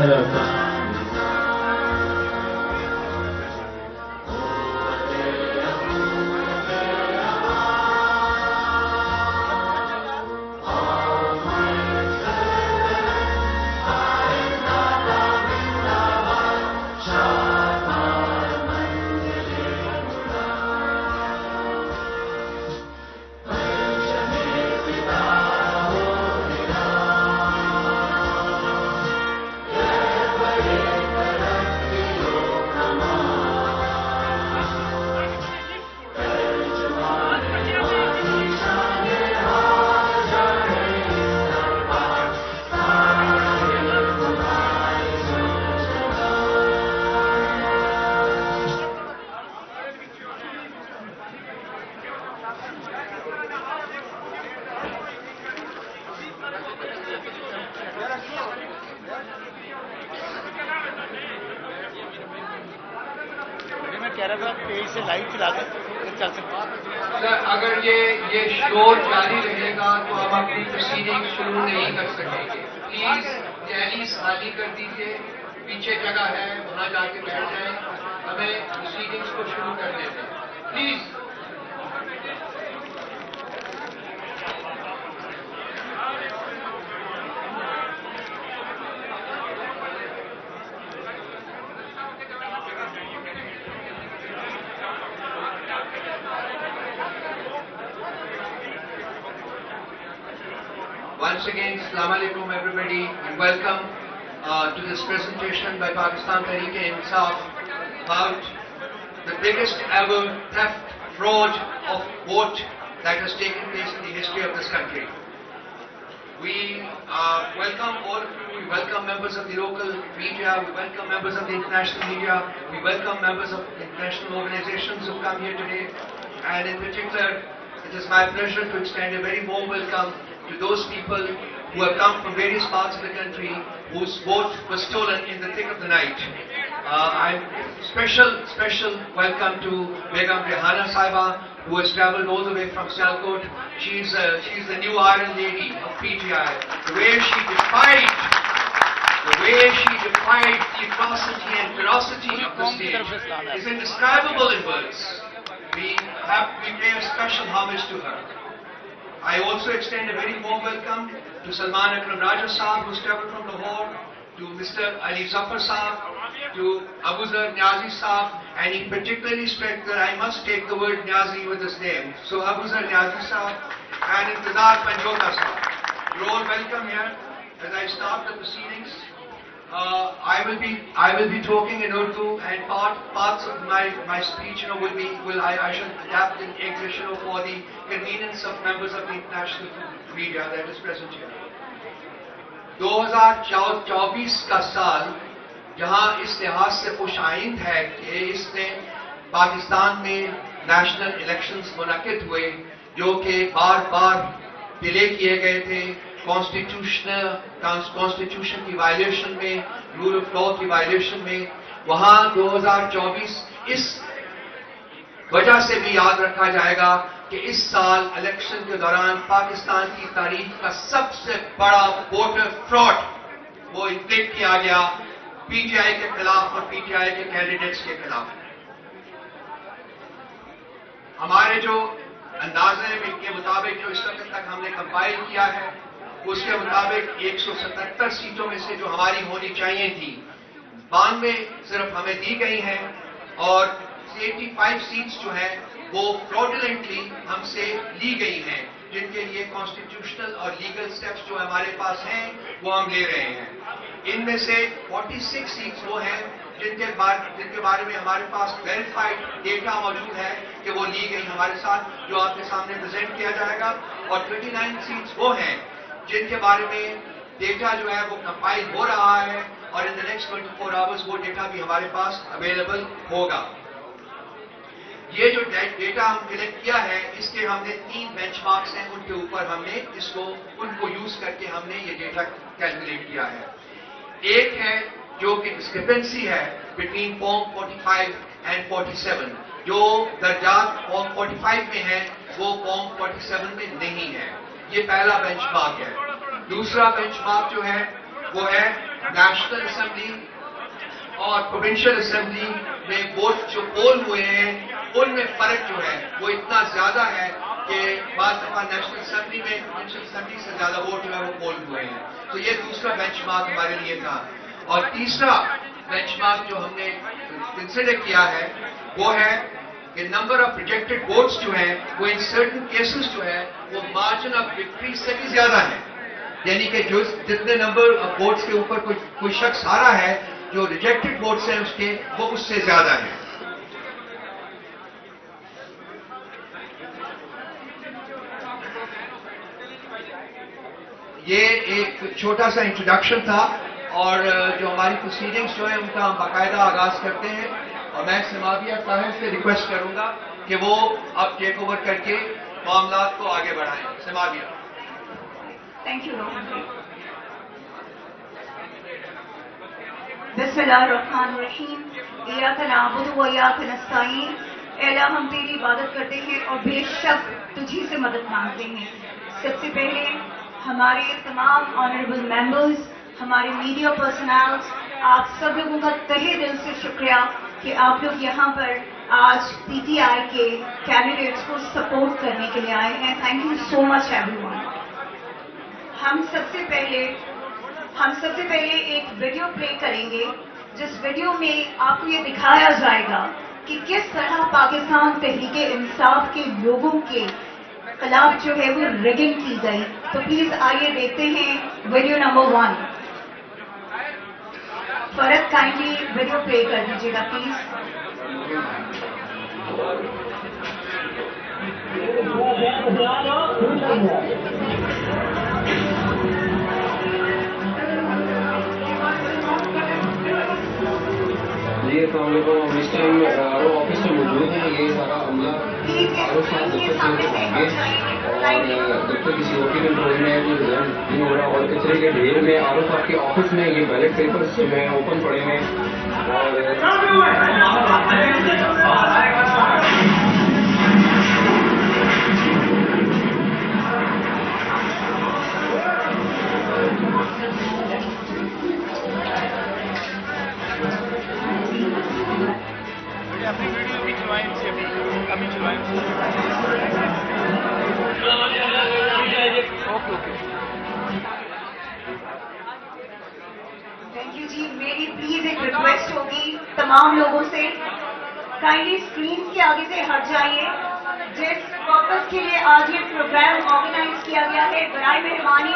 خیر آفت. اگر یہ شور جاری رہے گا تو ہم اپنی پروسیڈنگ شروع نہیں کر سکیں گے. پلیز دہلیز خالی کر دیجیے, پیچھے جگہ ہے وہاں جا کے بیٹھ جائیں, ہمیں پروسیڈنگس کو شروع کرنے دیں please. Once again, Assalamu alaikum everybody and welcome to this presentation by Pakistan Tehreek-e-Insaf about the biggest ever theft, fraud of vote that has taken place in the history of this country. We welcome all of you, we welcome members of the local media, we welcome members of the international media, we welcome members of international organizations who come here today, and in particular, it is my pleasure to extend a very warm welcome to those people who have come from various parts of the country whose vote was stolen in the thick of the night. Special welcome to Begum Rehana Saiba, who has travelled all the way from Sialkot. She's the new Iron Lady of PTI. The way she defied the atrocity and ferocity of the state is indescribable in words. We pay a special homage to her. I also extend a very warm welcome to Salman Akram Sahab, who's travelled from Lahore, to Mr. Ali Zafar Sahab, to Abu Zar Niazi Sahab, and he particularly stressed that I must take the word Niazi with his name. So Abu Zar Niazi Sahab and Intizar Panjota Sahab. You're all welcome here. As I start the proceedings, I will be talking in Urdu, and parts of my speech, I shall adapt in English, for the convenience of members of the international media that is present here. 2024 کا سال جہاں اس لحاظ سے خوش آئند ہے کہ اس نے پاکستان میں نیشنل الیکشنز منعقد ہوئے جو کہ بار ڈیلے کیے گئے تھے کانسٹیٹیوشن کی وائلیشن میں, رول آف لا کی وائلیشن میں. وہاں 2024 اس وجہ سے بھی یاد رکھا جائے گا کہ اس سال الیکشن کے دوران پاکستان کی تاریخ کا سب سے بڑا ووٹر فراڈ وہ انفلیکٹ کیا گیا پی ٹی آئی کے خلاف اور پی ٹی آئی کے کینڈیڈیٹس کے خلاف. ہمارے جو اندازے کے مطابق جو اس وقت تک ہم نے کمپائل کیا ہے اس کے مطابق 177 سیٹوں میں سے جو ہماری ہونی چاہیے تھی 92 صرف ہمیں دی گئی ہیں, اور 85 سیٹس جو ہیں وہ فراڈولنٹلی ہم سے لی گئی ہیں, جن کے لیے کانسٹیٹیوشنل اور لیگل سٹیپس جو ہمارے پاس ہیں وہ ہم لے رہے ہیں. ان میں سے 46 سیٹس وہ ہیں جن کے بارے میں ہمارے پاس ویریفائڈ ڈیٹا موجود ہے کہ وہ لی گئی ہمارے ساتھ, جو آپ کے سامنے پریزنٹ کیا جائے گا, اور 39 سیٹس وہ ہیں جن کے بارے میں ڈیٹا جو ہے وہ کمپائل ہو رہا ہے, اور ان دا نیکسٹ 24 آورز وہ ڈیٹا بھی ہمارے پاس اویلیبل ہوگا. یہ جو ڈیٹا ہم کلیکٹ کیا ہے اس کے ہم نے 3 بینچ مارکس ہیں, ان کے اوپر ہم نے ان کو یوز کر کے ہم نے یہ ڈیٹا کیلکولیٹ کیا ہے. ایک ہے جو کہ ڈسکرپنسی ہے بٹوین فارم 45 اینڈ 47, جو درجات فارم 45 میں ہیں وہ فارم 47 میں نہیں ہے. یہ پہلا بینچ مارک ہے. دوسرا بینچ مارک جو ہے وہ ہے نیشنل اسمبلی اور پروونشل اسمبلی میں ووٹ جو پول ہوئے ہیں ان میں فرق جو ہے وہ اتنا زیادہ ہے کہ بعض دفعہ نیشنل اسمبلی میں پروونشل اسمبلی سے زیادہ ووٹ جو ہے وہ پول ہوئے ہیں. تو یہ دوسرا بینچ مارک ہمارے لیے تھا. اور تیسرا بینچ مارک جو ہم نے کنسیڈر کیا ہے وہ ہے کہ نمبر آف ریجیکٹڈ ووٹس جو ہیں وہ ان سرٹن کیسز جو ہے وہ مارجن آف وکٹری سے بھی زیادہ ہے. یعنی کہ جو جتنے نمبر آف ووٹس کے اوپر کوئی شخص ہارا ہے جو ریجیکٹڈ ووٹس ہیں اس کے وہ اس سے زیادہ ہیں. یہ ایک چھوٹا سا انٹروڈکشن تھا اور جو ہماری پروسیڈنگز جو ہیں ان کا ہم باقاعدہ آغاز کرتے ہیں اور میں سماویہ صاحب سے ریکویسٹ کروں گا کہ وہ اب ٹیک اوور کر کے معاملات کو آگے بڑھائیں. سماویہ. Thank you. بسم اللہ الرحمن الرحیم. ایاک نعبد و ایاک نستعین. اے اللہ ہم تیری عبادت کرتے ہیں اور بے شک تجھی سے مدد مانگتے ہیں. سب سے پہلے ہمارے تمام آنریبل ممبرز, ہمارے میڈیا پرسنلز, آپ سب لوگوں کا تہہ دل سے شکریہ کہ آپ لوگ یہاں پر آج پی ٹی آئی کے کینڈیڈیٹس کو سپورٹ کرنے کے لیے آئے ہیں. Thank you so much every one. ہم سب سے پہلے ایک ویڈیو پلے کریں گے جس ویڈیو میں آپ کو یہ دکھایا جائے گا کہ کس طرح پاکستان تحریک انصاف کے لوگوں کے خلاف جو ہے وہ ریگنگ کی گئی. تو پلیز آئیے دیکھتے ہیں ویڈیو نمبر 1. فرق کائنڈلی ویڈیو پلے کر دیجیے گا پلیز. جی السلام علیکم. ہم اس ٹائم آفس میں موجود ہیں. یہ سارا عملہ صاحب دفتر سے آگے اور دفتر کسی اور کے کنٹرول میں جو رزلٹ نہیں ہو رہا اور کچرے کے ڈھیر میں عارف صاحب کے آفس میں یہ بیلٹ پیپرس جو ہیں اوپن پڑے ہیں اپنی ویڈیو بھی چلوائیں سے ابھی چلوائیں. اوکے. تھینک یو جی. میری پلیز ایک ریکویسٹ ہوگی تمام لوگوں سے, کائنڈلی اسکرین کے آگے سے ہٹ جائیے. جس پرپز کے لیے آج یہ پروگرام آرگنائز کیا گیا ہے برائے مہربانی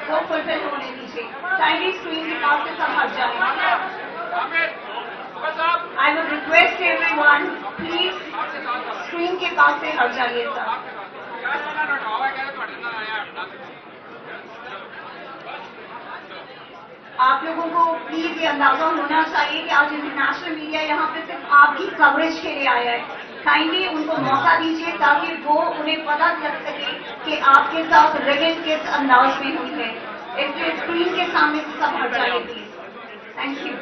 وہ فلفل ہونے دیجیے. کائنڈلی اسکرین کے پاس سے سب ہٹ جائیں. I would request everyone, please, screen کے پاس سے ہٹ جائیے سر. آپ لوگوں کو پلیز یہ اندازہ ہونا چاہیے کہ آج انٹرنیشنل میڈیا یہاں پہ صرف آپ کی کوریج کے لیے آیا ہے. کائنڈلی ان کو موقع دیجیے تاکہ وہ انہیں پتہ لگ سکے کہ آپ کے ساتھ ریگنگ کس انداز میں ہوئی ہے. اس لیے اسکرین کے سامنے سے سب ہٹ جائیے please. Thank you.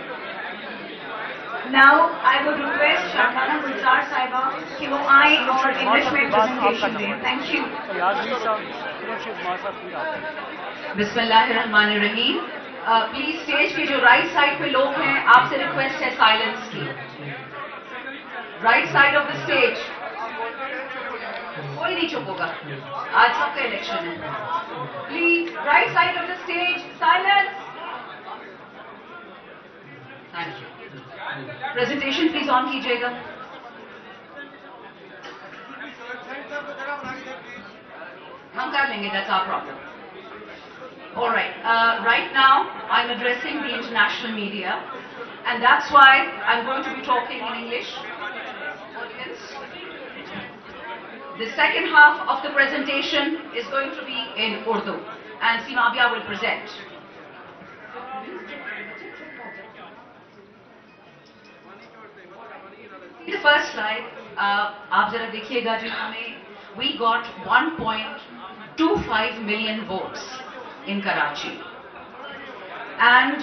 Now I would request شاہانہ گلزار صاحبہ کہ وہ آئیں اور انگلش میں پریزنٹیشن دیں. Thank you. بسم اللہ الرحمن الرحیم. پلیز اسٹیج کے جو رائٹ سائڈ پہ لوگ ہیں آپ سے ریکویسٹ ہے سائلنس کی. Right side of the stage کوئی نہیں چپ ہوگا, آج سب کا الیکشن ہے. Please right side of the stage silence. Thank you. Presentation please on کیجیے گا. ہم کر لیں گے, that's our problem. All right. Right now, I'm addressing the international media, and that's why I'm going to be talking in English. Audience. The second half of the presentation is going to be in Urdu, and Simavia will present. The first slide, آپ ذرا دیکھیے گا جو ہمیں we got 1.25 million votes in Karachi, and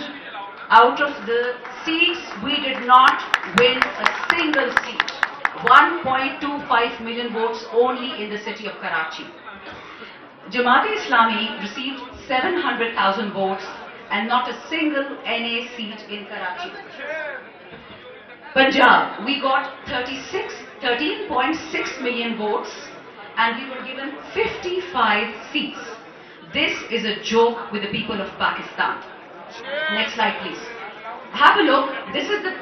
out of the seats we did not win a single seat. 1.25 million votes only in the city of Karachi. Jamaat-e-Islami received 700,000 votes and not a single NA seat in Karachi. Punjab, we got 13.6 million votes and we were given 55 seats. This is a joke with the people of Pakistan. Next slide, please. Have a look. This is the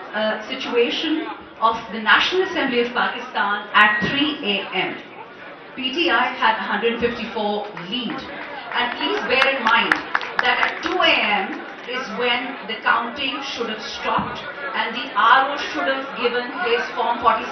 situation of the National Assembly of Pakistan at 3 a.m. PTI had 154 lead. And please bear in mind that at 2 a.m. is when the counting should have stopped and the RO should have given his Form 47.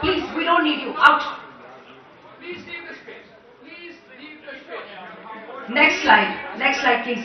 Please, we don't need you. Out. Please leave the space. Please leave the space. Next slide please.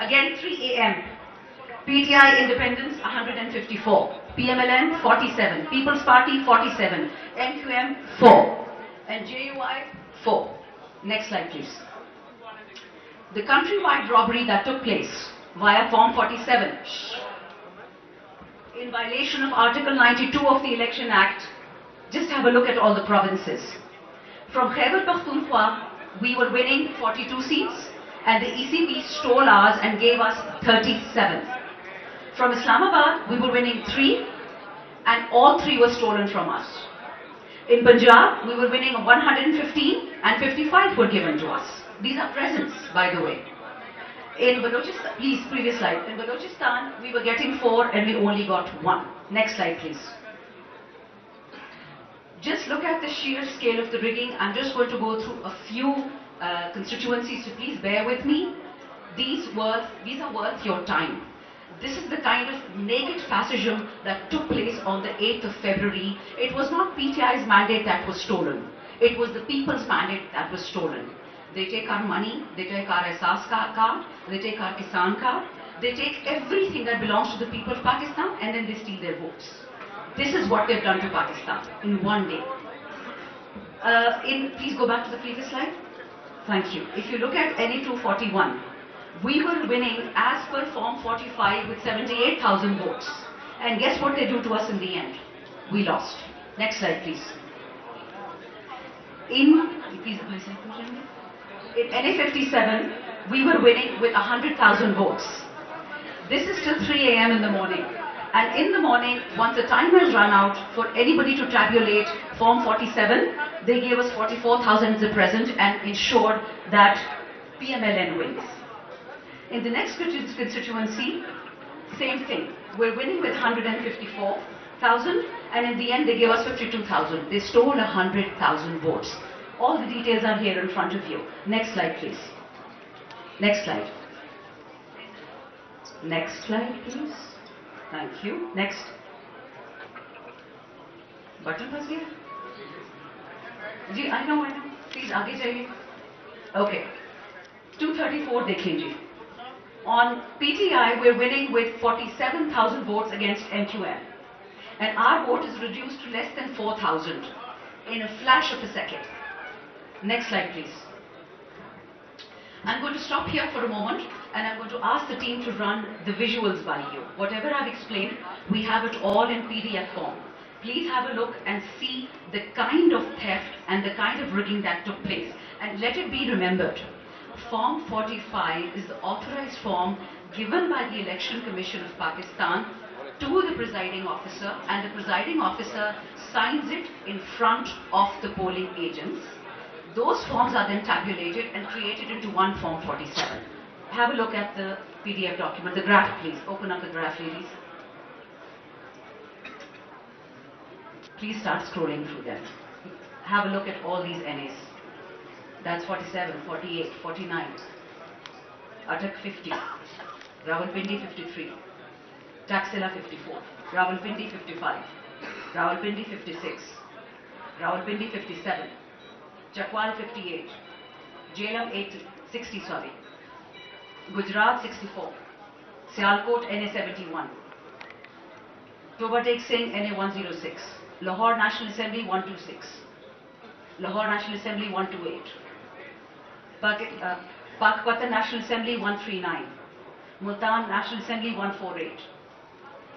Again 3 a.m. PTI Independence 154, PMLN 47, People's Party 47, MQM 4, and JUI 4. Next slide please. The countrywide robbery that took place via Form 47 in violation of Article 92 of the Election Act. Just have a look at all the provinces. From Khyber Pakhtunkhwa, we were winning 42 seats and the ECB stole ours and gave us 37. From Islamabad, we were winning 3 and all 3 were stolen from us. In Punjab, we were winning 115 and 55 were given to us. These are presents, by the way. In Balochistan, please, previous slide. In Balochistan, we were getting 4 and we only got 1. Next slide, please. Just look at the sheer scale of the rigging. I'm just going to go through a few constituencies, so please bear with me. These are worth your time. This is the kind of naked fascism that took place on the 8th of February. It was not PTI's mandate that was stolen. It was the people's mandate that was stolen. They take our money, they take our Ehsaas card, they take our Kisan card, they take everything that belongs to the people of Pakistan and then they steal their votes. This is what they've done to Pakistan in one day. Please go back to the previous slide. Thank you. If you look at NA 241, we were winning as per Form 45 with 78,000 votes. And guess what they do to us in the end? We lost. Next slide, please. In NA 57, we were winning with 100,000 votes. This is till 3 a.m. in the morning. And in the morning, once the timer has run out, for anybody to tabulate Form 47, they gave us 44,000 as a present and ensured that PMLN wins. In the next constituency, same thing. We're winning with 154,000 and in the end they gave us 52,000. They stole 100,000 votes. All the details are here in front of you. Next slide, please. Next slide. Next slide, please. Thank you. Next. Button was here? I know. Please, aage jaiye. Okay. 234 dekhiye ji. On PTI, we're winning with 47,000 votes against MQM. And our vote is reduced to less than 4,000 in a flash of a second. Next slide, please. I'm going to stop here for a moment and I'm going to ask the team to run the visuals by you. Whatever I've explained, we have it all in PDF form. Please have a look and see the kind of theft and the kind of rigging that took place. And let it be remembered, Form 45 is the authorized form given by the Election Commission of Pakistan to the presiding officer, and the presiding officer signs it in front of the polling agents. Those forms are then tabulated and created into one Form 47. Have a look at the PDF document, the graph please. Open up the graph, ladies. Please start scrolling through them. Have a look at all these NAs. That's 47, 48, 49. Atak 50. Rawalpindi 53. Taxila 54. Rawalpindi 55. Rawalpindi 56. Rawalpindi 57. Chakwal 58. Jhelum 60, sorry. Gujarat 64. Sialkot NA 71. Tobatek Singh NA 106. Lahore National Assembly 126. Lahore National Assembly 128. Pakpatan National Assembly 139. Multan National Assembly 148.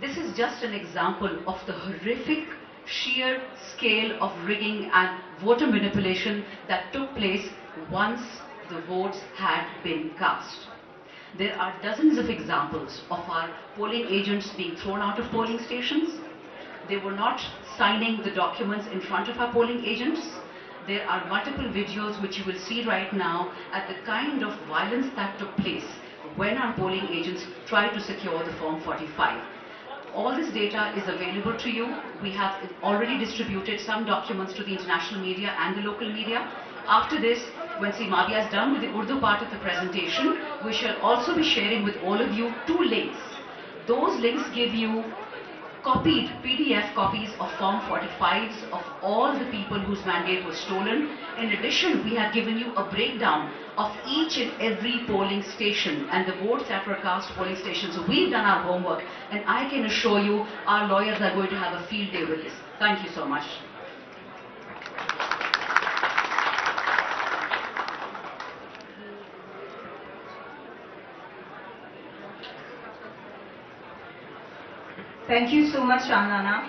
This is just an example of the horrific sheer scale of rigging and voter manipulation that took place once the votes had been cast. There are dozens of examples of our polling agents being thrown out of polling stations. They were not signing the documents in front of our polling agents. There are multiple videos which you will see right now at the kind of violence that took place when our polling agents tried to secure the Form 45. All this data is available to you. We have already distributed some documents to the international media and the local media. After this, when Mavia is done with the Urdu part of the presentation, we shall also be sharing with all of you 2 links. Those links give you copied PDF copies of Form 45s of all the people whose mandate was stolen. In addition, we have given you a breakdown of each and every polling station and the votes that were cast polling stations. So we've done our homework, and I can assure you our lawyers are going to have a field day with this. Thank you so much. Thank you so much, Shamlana.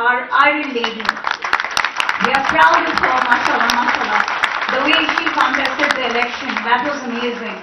our iron lady. We are proud of her, mashallah, mashallah. The way she contested the election, that was amazing.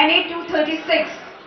NA 236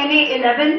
NA 11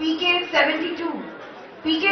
PK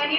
NA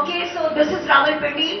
Okay, so this is Rawalpindi,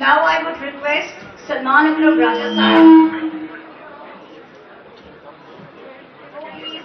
Now I would request Salman Akram Raja Sahib. Please,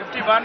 51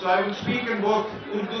So I will speak in both Urdu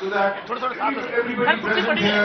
So that everybody present here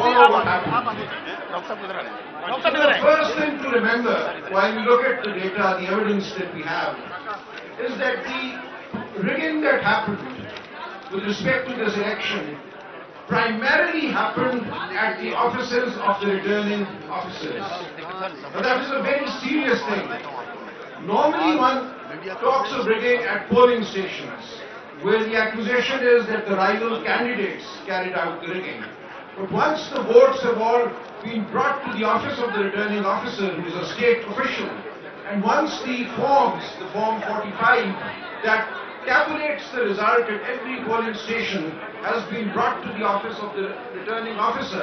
follow what happened. The first thing to remember while we look at the data, the evidence that we have, is that the rigging that happened with respect to this election primarily happened at the offices of the returning officers. Now that is a very serious thing. Normally one talks of rigging at polling stations, where the accusation is that the rival candidates carried out the rigging. But once the votes have all been brought to the office of the returning officer, who is a state official, and once the Form 45, that tabulates the result at every polling station, has been brought to the office of the returning officer,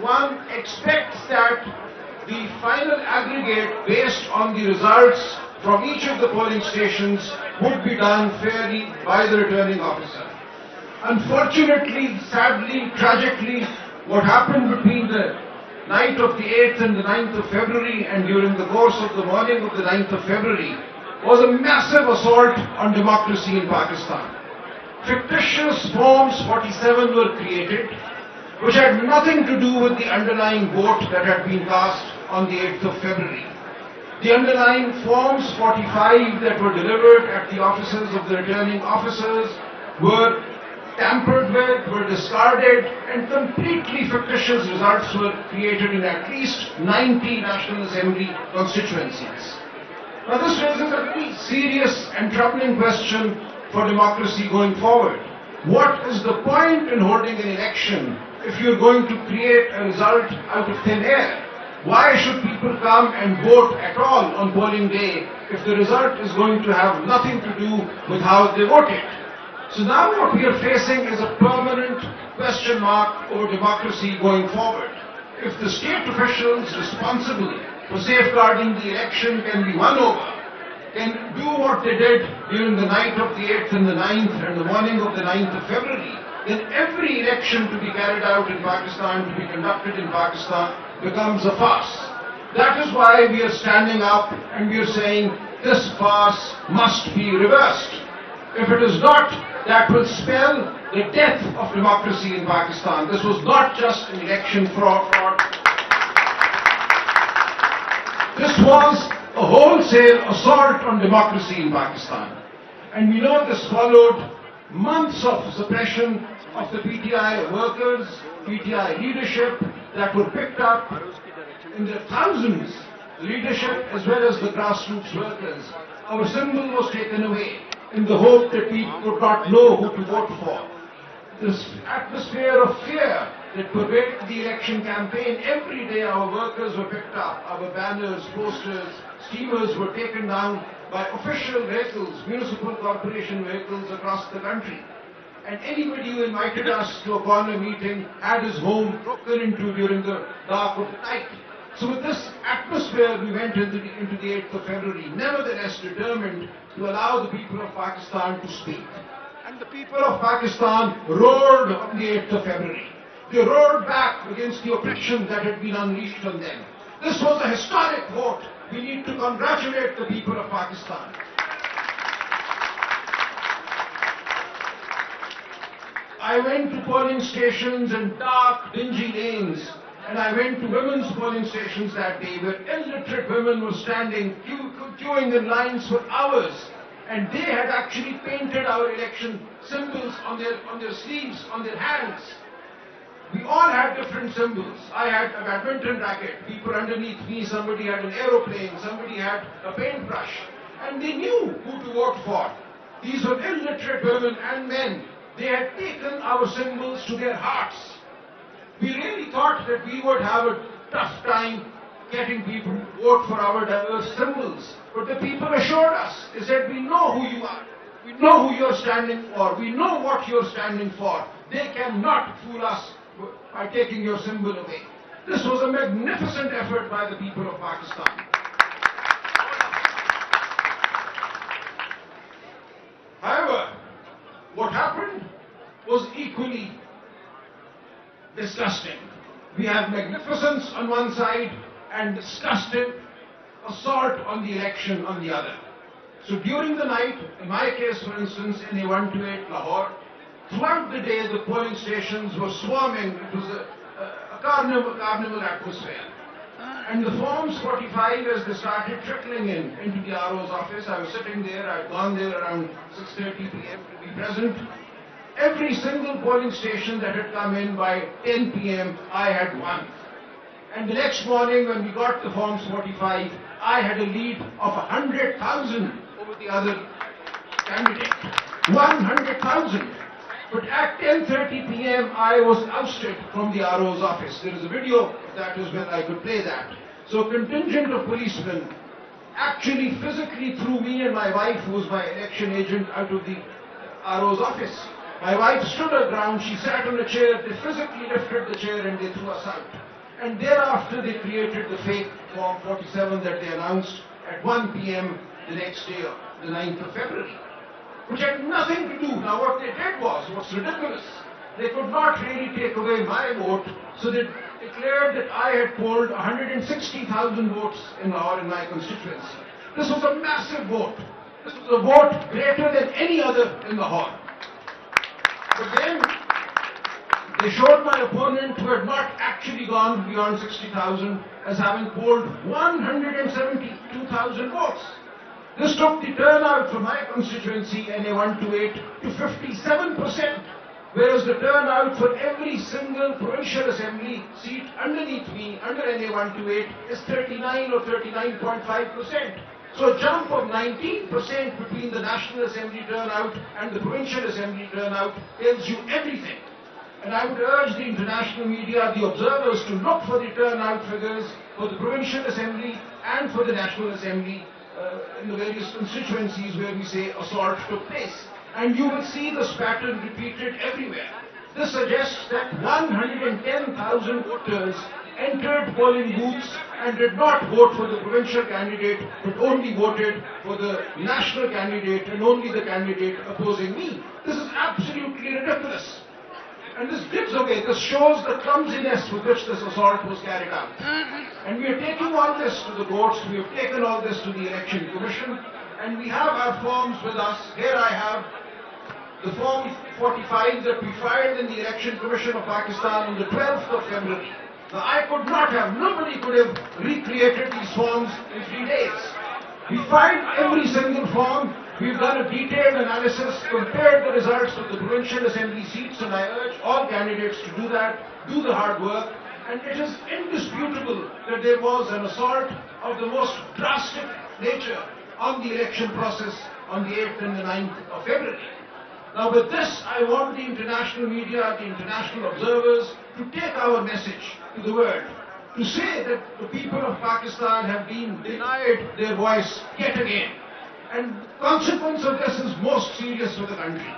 one expects that the final aggregate based on the results from each of the polling stations would be done fairly by the returning officer. Unfortunately, sadly, tragically, what happened between the night of the 8th and the 9th of February and during the course of the morning of the 9th of February was a massive assault on democracy in Pakistan. fictitious Forms 47 were created, which had nothing to do with the underlying vote that had been cast on the 8th of February. The underlying Forms 45 that were delivered at the offices of the returning officers were tampered with, were discarded, and completely fictitious results were created in at least 90 National Assembly constituencies. Now this raises a very serious and troubling question for democracy going forward. What is the point in holding an election if you're going to create a result out of thin air? Why should people come and vote at all on polling day if the result is going to have nothing to do with how they voted? So now what we are facing is a permanent question mark over democracy going forward. If the state officials responsible for safeguarding the election can be won over, can do what they did during the night of the 8th and the 9th and the morning of the 9th of February, then every election to be carried out in Pakistan, to be conducted in Pakistan, becomes a farce. That is why we are standing up and we are saying this farce must be reversed. If it is not, that will spell the death of democracy in Pakistan. This was not just an election fraud. This was a wholesale assault on democracy in Pakistan. And we know this followed months of suppression of the PTI workers, PTI leadership that were picked up in their thousands, leadership as well as the grassroots workers. Our symbol was taken away in the hope that we could not know who to vote for. This atmosphere of fear that pervaded the election campaign, every day our workers were picked up, our banners, posters, steamers were taken down by official vehicles, municipal corporation vehicles across the country. And anybody who invited us to a corner meeting had his home broken into during the dark of the night. So with this atmosphere, we went into the 8th of February, nevertheless determined to allow the people of Pakistan to speak. And the people of Pakistan roared on the 8th of February. They roared back against the oppression that had been unleashed on them. This was a historic vote. We need to congratulate the people of Pakistan. I went to polling stations in dark, dingy lanes, and I went to women's polling stations that day where illiterate women were standing, queuing in lines for hours, and they had actually painted our election symbols on their sleeves, on their hands. We all had different symbols. I had a badminton racket, people underneath me, somebody had an aeroplane, somebody had a paintbrush, and they knew who to vote for. These were illiterate women and men. They had taken our symbols to their hearts. We really thought that we would have a tough time getting people to vote for our diverse symbols. But the people assured us, they said, we know who you are. We know who you're standing for. We know what you're standing for. They cannot fool us by taking your symbol away. This was a magnificent effort by the people of Pakistan. However, what happened was equally disgusting. We have magnificence on one side and disgusting assault on the election on the other. So during the night, in my case for instance, in A128 Lahore, throughout the day the polling stations were swarming. It was a carnival atmosphere. And the Forms 45, as they started trickling into the RO's office, I was sitting there, I had gone there around 6:30 p.m. to be present. Every single polling station that had come in by 10 p.m., I had won. And the next morning when we got the Forms 45, I had a lead of 100,000 over the other candidate. 100,000. But at 10:30 p.m., I was ousted from the RO's office. There is a video of that as well, I could play that. So a contingent of policemen actually physically threw me and my wife, who was my election agent, out of the RO's office. My wife stood her ground, she sat on a chair, they physically lifted the chair and they threw us out. And thereafter they created the fake Form 47 that they announced at 1 p.m. the next day, the 9th of February. Which had nothing to do. Now what they did was, what's ridiculous, they could not really take away my vote, so they declared that I had polled 160,000 votes in Lahore in my constituency. This was a massive vote. This was a vote greater than any other in Lahore. They showed my opponent, who had not actually gone beyond 60,000, as having polled 172,000 votes. This took the turnout for my constituency, NA 128, to 57%, whereas the turnout for every single provincial assembly seat underneath me, under NA 128, is 39 or 39.5%. So a jump of 19% between the National Assembly turnout and the Provincial Assembly turnout tells you everything. And I would urge the international media, the observers, to look for the turnout figures for the Provincial Assembly and for the National Assembly in the various constituencies where we say assault took place. And you will see this pattern repeated everywhere. This suggests that 110,000 voters entered polling booths and did not vote for the provincial candidate, but only voted for the national candidate and only the candidate opposing me. This is absolutely ridiculous. And this shows the clumsiness with which this assault was carried out. And we are taking all this to the courts, we have taken all this to the Election Commission, and we have our forms with us. Here I have the Form 45 that we filed in the Election Commission of Pakistan on the 12th of February. Now nobody could have recreated these forms in 3 days. We filed every single form, we've done a detailed analysis, compared the results of the provincial assembly seats, and I urge all candidates to do that, do the hard work, and it is indisputable that there was an assault of the most drastic nature on the election process on the 8th and the 9th of February. Now with this, I want the international media, the international observers, to take our message to the world, to say that the people of Pakistan have been denied their voice yet again. And the consequence of this is most serious for the country.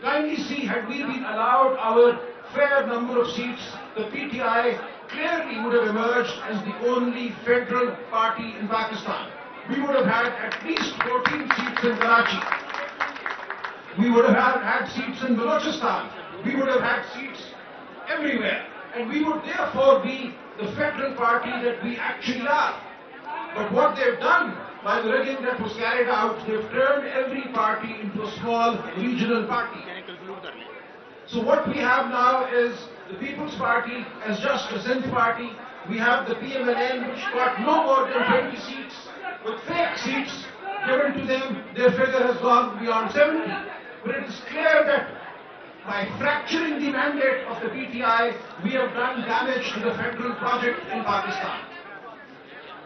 Kindly see, had we been allowed our fair number of seats, the PTI clearly would have emerged as the only federal party in Pakistan. We would have had at least 14 seats in Karachi. We would have had seats in Balochistan. We would have had seats everywhere. And we would therefore be the federal party that we actually are. But what they've done by the rigging that was carried out, they've turned every party into a small regional party. So what we have now is the People's Party as just a Sindh party. We have the PMLN, which got no more than 20 seats. With fake seats given to them, their figure has gone beyond 70. But it is clear that by fracturing the mandate of the PTI, we have done damage to the federal project in Pakistan.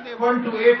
NA 128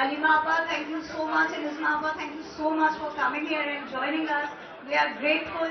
Alima Appa, thank you so much, and Isma Appa, thank you so much for coming here and joining us. We are grateful,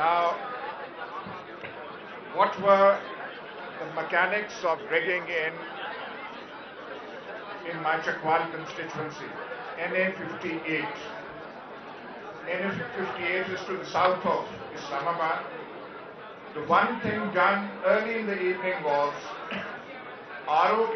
Now, what were the mechanics of rigging in my Chakwal constituency, NA 58. NA 58 is to the south of Islamabad. The one thing done early in the evening was RO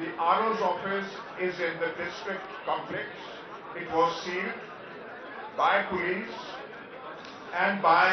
The RO's office is in the district complex. It was sealed by police and by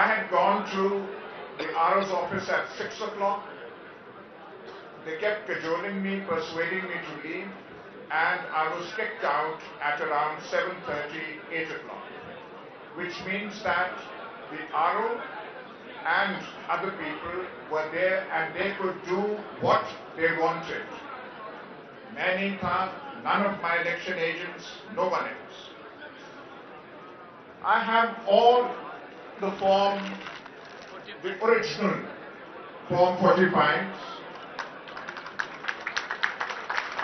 I had gone to the RO's office at 6 o'clock. They kept cajoling me, persuading me to leave, and I was kicked out at around 7:30, 8 o'clock, which means that the RO and other people were there and they could do what they wanted. Many thought, none of my election agents, no one else. I have all the form, the original Form 45.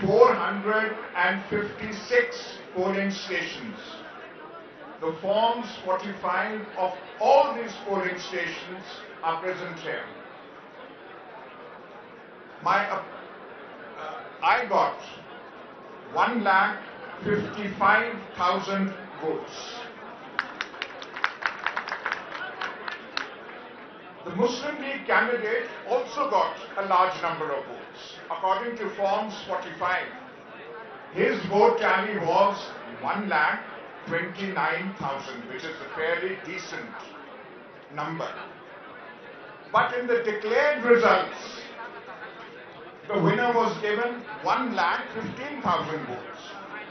456 polling stations. The forms 45 of all these polling stations are present here. I got 1,55,000 votes. The Muslim League candidate also got a large number of votes. According to Forms 45, his vote tally was 1,29,000, which is a fairly decent number. But in the declared results, the winner was given 1,15,000 votes.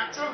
actual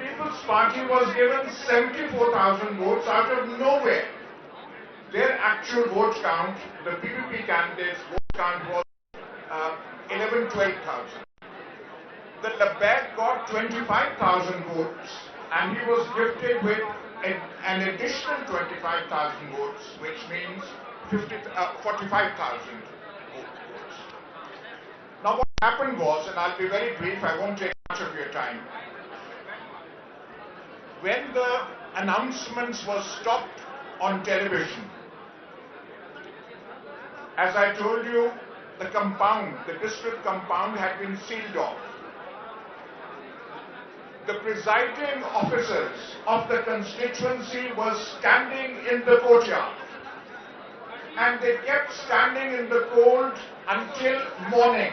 People's Party was given 74,000 votes out of nowhere. Their actual vote count, the PPP candidates' vote count was 11,000-12,000. The Labbaik got 25,000 votes and he was gifted with an additional 25,000 votes, which means 45,000 votes. Now what happened was, and I'll be very brief, I won't take much of your time. When the announcements were stopped on television, as I told you, the compound, the district compound had been sealed off. The presiding officers of the constituency were standing in the courtyard. And they kept standing in the cold until morning.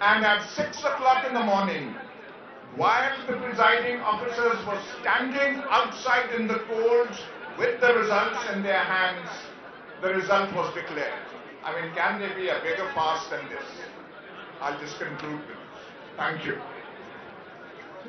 And at 6 o'clock in the morning, while the presiding officers were standing outside in the cold with the results in their hands, the result was declared. I mean, can there be a bigger farce than this? I'll just conclude with this. Thank you.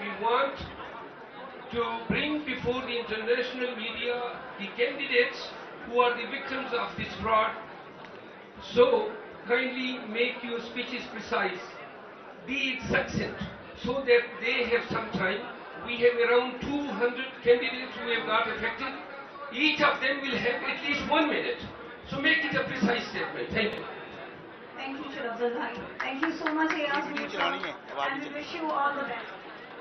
we want to bring before the international media the candidates who are the victims of this fraud. So kindly make your speeches precise, be it succinct, so that they have some time. We have around 200 candidates who have got affected. Each of them will have at least 1 minute. So make it a precise statement. Thank you. Thank you, Shir Afzal bhai. Thank you so much, Ayaz Mirza, and we wish you all the best.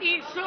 350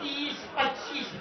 30-25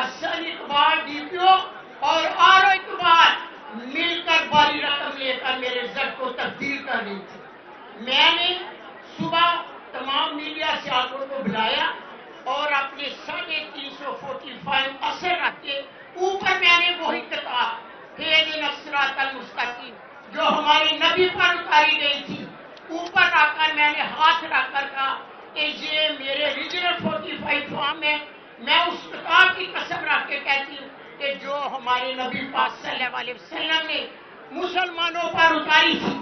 Ahsan Iqbal DPO اور RO Iqbal مل کر بڑی رقم لے کر میرے result کو تبدیل کر دی تھی. میں نے صبح تمام میڈیا سیاحوں کو بلایا اور اپنے 345 اثر رکھ کے اوپر میں نے وہی کتاب اہدنا الصراط المستقیم جو ہمارے نبی پر اتاری گئی تھی اوپر رکھ کر میں نے ہاتھ رکھ کر کہا کہ یہ میرے ریجنل 45 فارم ہے. میں اس کتاب کی قسم رکھ کے کہتی ہوں کہ جو ہمارے نبی پاک صلی اللہ علیہ وسلم نے مسلمانوں پر اتاری تھی.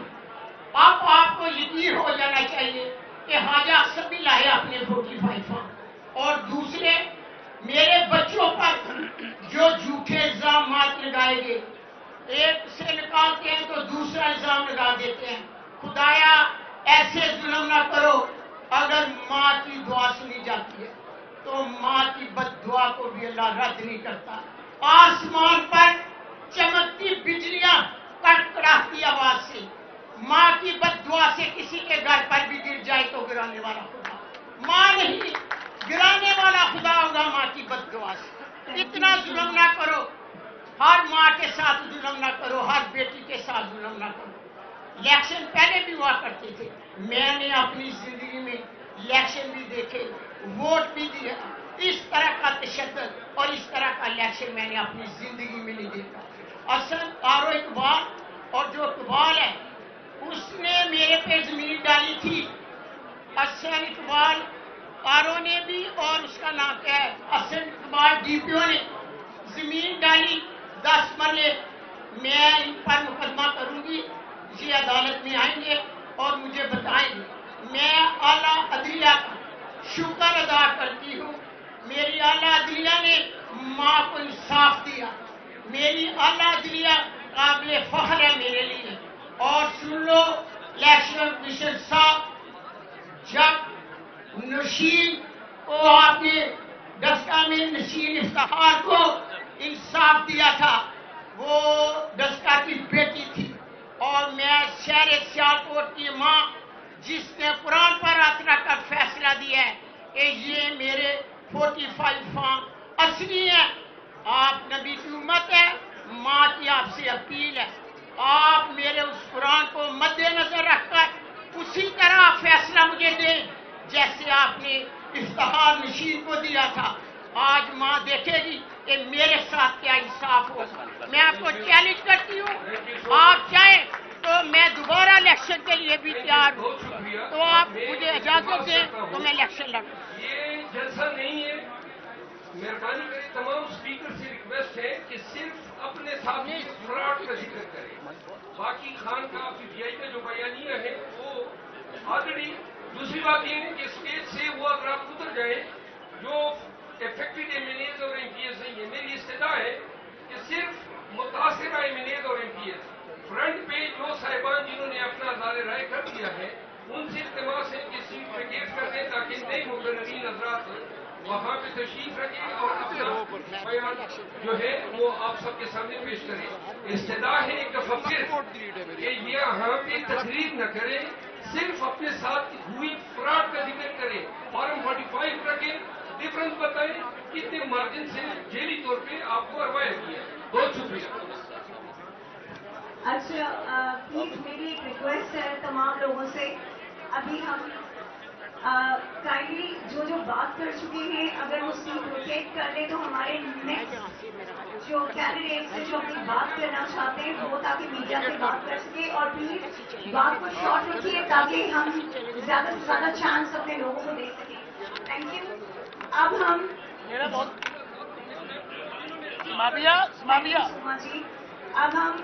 اب آپ کو یقین ہو جانا چاہیے کہ خواجہ سبھی لائے اپنے 45 فارم. اور دوسرے میرے بچوں پر جو جھوٹے الزامات لگائے گئے ایک سے نکالتے ہیں تو دوسرا الزام لگا دیتے ہیں. خدایا ایسے ظلم نہ کرو. اگر ماں کی دعا سنی جاتی ہے تو ماں کی بد دعا کو بھی اللہ رد نہیں کرتا. آسمان پر چمکتی بجلیاں کڑکڑاتی آواز سے ماں کی بد دعا سے کسی کے گھر پر بھی گر جائے تو گرانے والا خدا ماں نہیں گرانے والا خدا ہوگا ماں کی بد دعا سے. اتنا ظلم نہ کرو. ہر ماں کے ساتھ ظلم نہ کرو. ہر بیٹی کے ساتھ ظلم نہ کرو. الیکشن پہلے بھی ہوا کرتے تھے. میں نے اپنی زندگی میں الیکشن بھی دیکھے ووٹ بھی دیا. اس طرح کا تشدد اور اس طرح کا الیکشن میں نے اپنی زندگی میں نہیں دیکھا. اصل RO اقبال اور جو اقبال ہے اس نے میرے پہ زمین ڈالی تھی. اصل اقبال RO نے بھی اور اس کا نام کیا ہے اصل اقبال DPO نے زمین ڈالی 10 مرلے. میں ان پر مقدمہ کروں گی. یہ عدالت میں آئیں گے اور مجھے بتائیں گے. میں اعلیٰ عدلیہ کا شکر ادا کرتی ہوں. میری اعلیٰ عدلیہ نے ماں کو انصاف دیا. میری اعلیٰ عدلیہ قابل فخر ہے میرے لیے. اور سن لو الیکشن کمیشن صاحب جب نشین کو آپ نے ڈسکا میں نشین افتخار کو انصاف دیا تھا وہ ڈسکا کی بیٹی تھی. اور میں شہر سیالکوٹ کی ماں جس نے قرآن پر ہاتھ رکھ کر فیصلہ دیا ہے کہ یہ میرے 45 فارم اصلی ہیں. آپ نبی کی امت ہے. ماں کی آپ سے اپیل ہے آپ میرے اس قرآن کو مد نظر رکھ کر اسی طرح فیصلہ مجھے دیں جیسے آپ نے افتخار نشین کو دیا تھا. آج ماں دیکھے گی کہ میرے ساتھ کیا انصاف ہو. میں آپ کو چیلنج کرتی ہوں آپ چاہیں تو میں دوبارہ الیکشن کے لیے بھی تیار ہوں. تو آپ مجھے اجازت دیں تو میں الیکشن لڑوں. یہ جلسہ نہیں ہے. مہربانی کریں تمام اسپیکر سے ریکویسٹ ہے کہ صرف اپنے ساتھی فراڈ کا ذکر کریں. باقی خان کا PTI کا جو بیانیہ ہے وہ آلریڈی. دوسری بات یہ ہے کہ اسٹیج سے وہ اگر آپ اتر جائیں جو افیکٹڈ MNAs اور MPs نہیں ہے. میری استدعا ہے کہ صرف متاثرہ MNAs اور MPs فرنٹ پہ جو صاحبان جنہوں نے اپنا اظہار رائے کر دیا ہے ان سے التماس ہے کہ سیٹ ویکیٹ کر دیں تاکہ نئے مقررین حضرات وہاں پہ تشریف رکھیں اور اپنا بیان جو ہے وہ آپ سب کے سامنے پیش کریں. استدعا ہے ایک دفعہ پھر کہ یہ یہاں پہ تقریر نہ کریں صرف اپنے ساتھ ہوئی فراڈ کا ذکر کریں. فارم 45 رکھیں ڈفرنس بتائیں کتنے مارجن سے جیلی طور پہ آپ کو اروایا گیا. بہت شکریہ. اچھا پلیز میری ایک ریکویسٹ ہے تمام لوگوں سے. ابھی ہم کائنڈلی جو بات کر چکے ہیں اگر وہ سیٹ ویکیٹ کر لیں تو ہمارے نیکسٹ جو کینڈیڈیٹس ہیں جو اپنی بات کرنا چاہتے ہیں وہ تاکہ میڈیا سے بات کر سکے. اور پلیز بات کو شارٹ رکھیے تاکہ ہم زیادہ سے زیادہ چانس اپنے لوگوں کو دے سکیں. Thank you. اب ہم جی اب ہم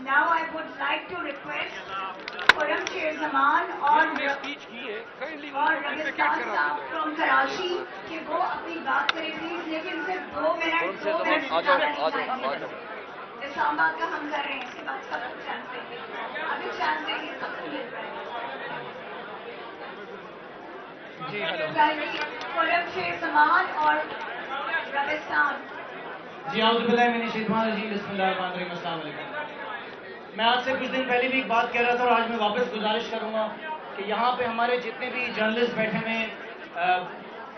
Now I would like to request Forum Chair Zaman اور رگستان صاحب from کراچی کہ وہ اپنی بات کریں پلیز لیکن صرف 2 منٹ اسلام آباد کا ہم کر رہے ہیں. اس کے بعد سب کو چانس دیں گے. ابھی چانس دیں گے سب کو مل رہا ہے. فورم شیر زمان اور رگستان. جی اعوذ باللہ من الشیطان الرجیم. بسم اللہ الرحمن الرحیم. السلام علیکم. میں آج سے کچھ دن پہلے بھی ایک بات کہہ رہا تھا اور آج میں واپس گزارش کروں گا کہ یہاں پہ ہمارے جتنے بھی جرنلسٹ بیٹھے ہوئے ہیں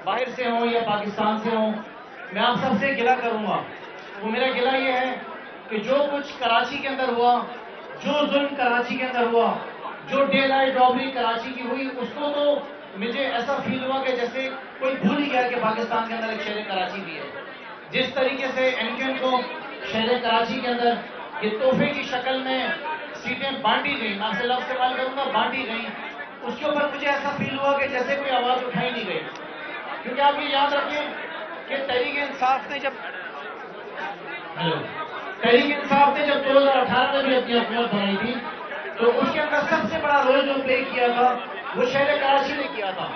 باہر سے ہوں یا پاکستان سے ہوں، میں آپ سب سے گلہ کروں گا. وہ میرا گلہ یہ ہے کہ جو کچھ کراچی کے اندر ہوا، جو ظلم کراچی کے اندر ہوا، جو ڈے لائٹ رابری کراچی کی ہوئی، اس کو تو مجھے ایسا فیل ہوا کہ جیسے کوئی بھول ہی گیا کہ پاکستان کے اندر ایک شہر کراچی بھی ہے. جس طریقے سے MKM کو شہر کراچی کے اندر یہ تحفے کی شکل میں سیٹیں بانٹی گئیں، میں آپ سے لفظ استعمال کروں گا، بانٹی گئیں، اس کے اوپر مجھے ایسا فیل ہوا کہ جیسے کوئی آواز اٹھائی نہیں گئی. کیونکہ آپ یہ یاد رکھیں کہ تحریک انصاف نے جب 2018 میں بھی اپنی حکومت بنائی تھی تو اس کے اندر سب سے بڑا رول جو پلے کیا تھا وہ شہر کراچی نے کیا تھا.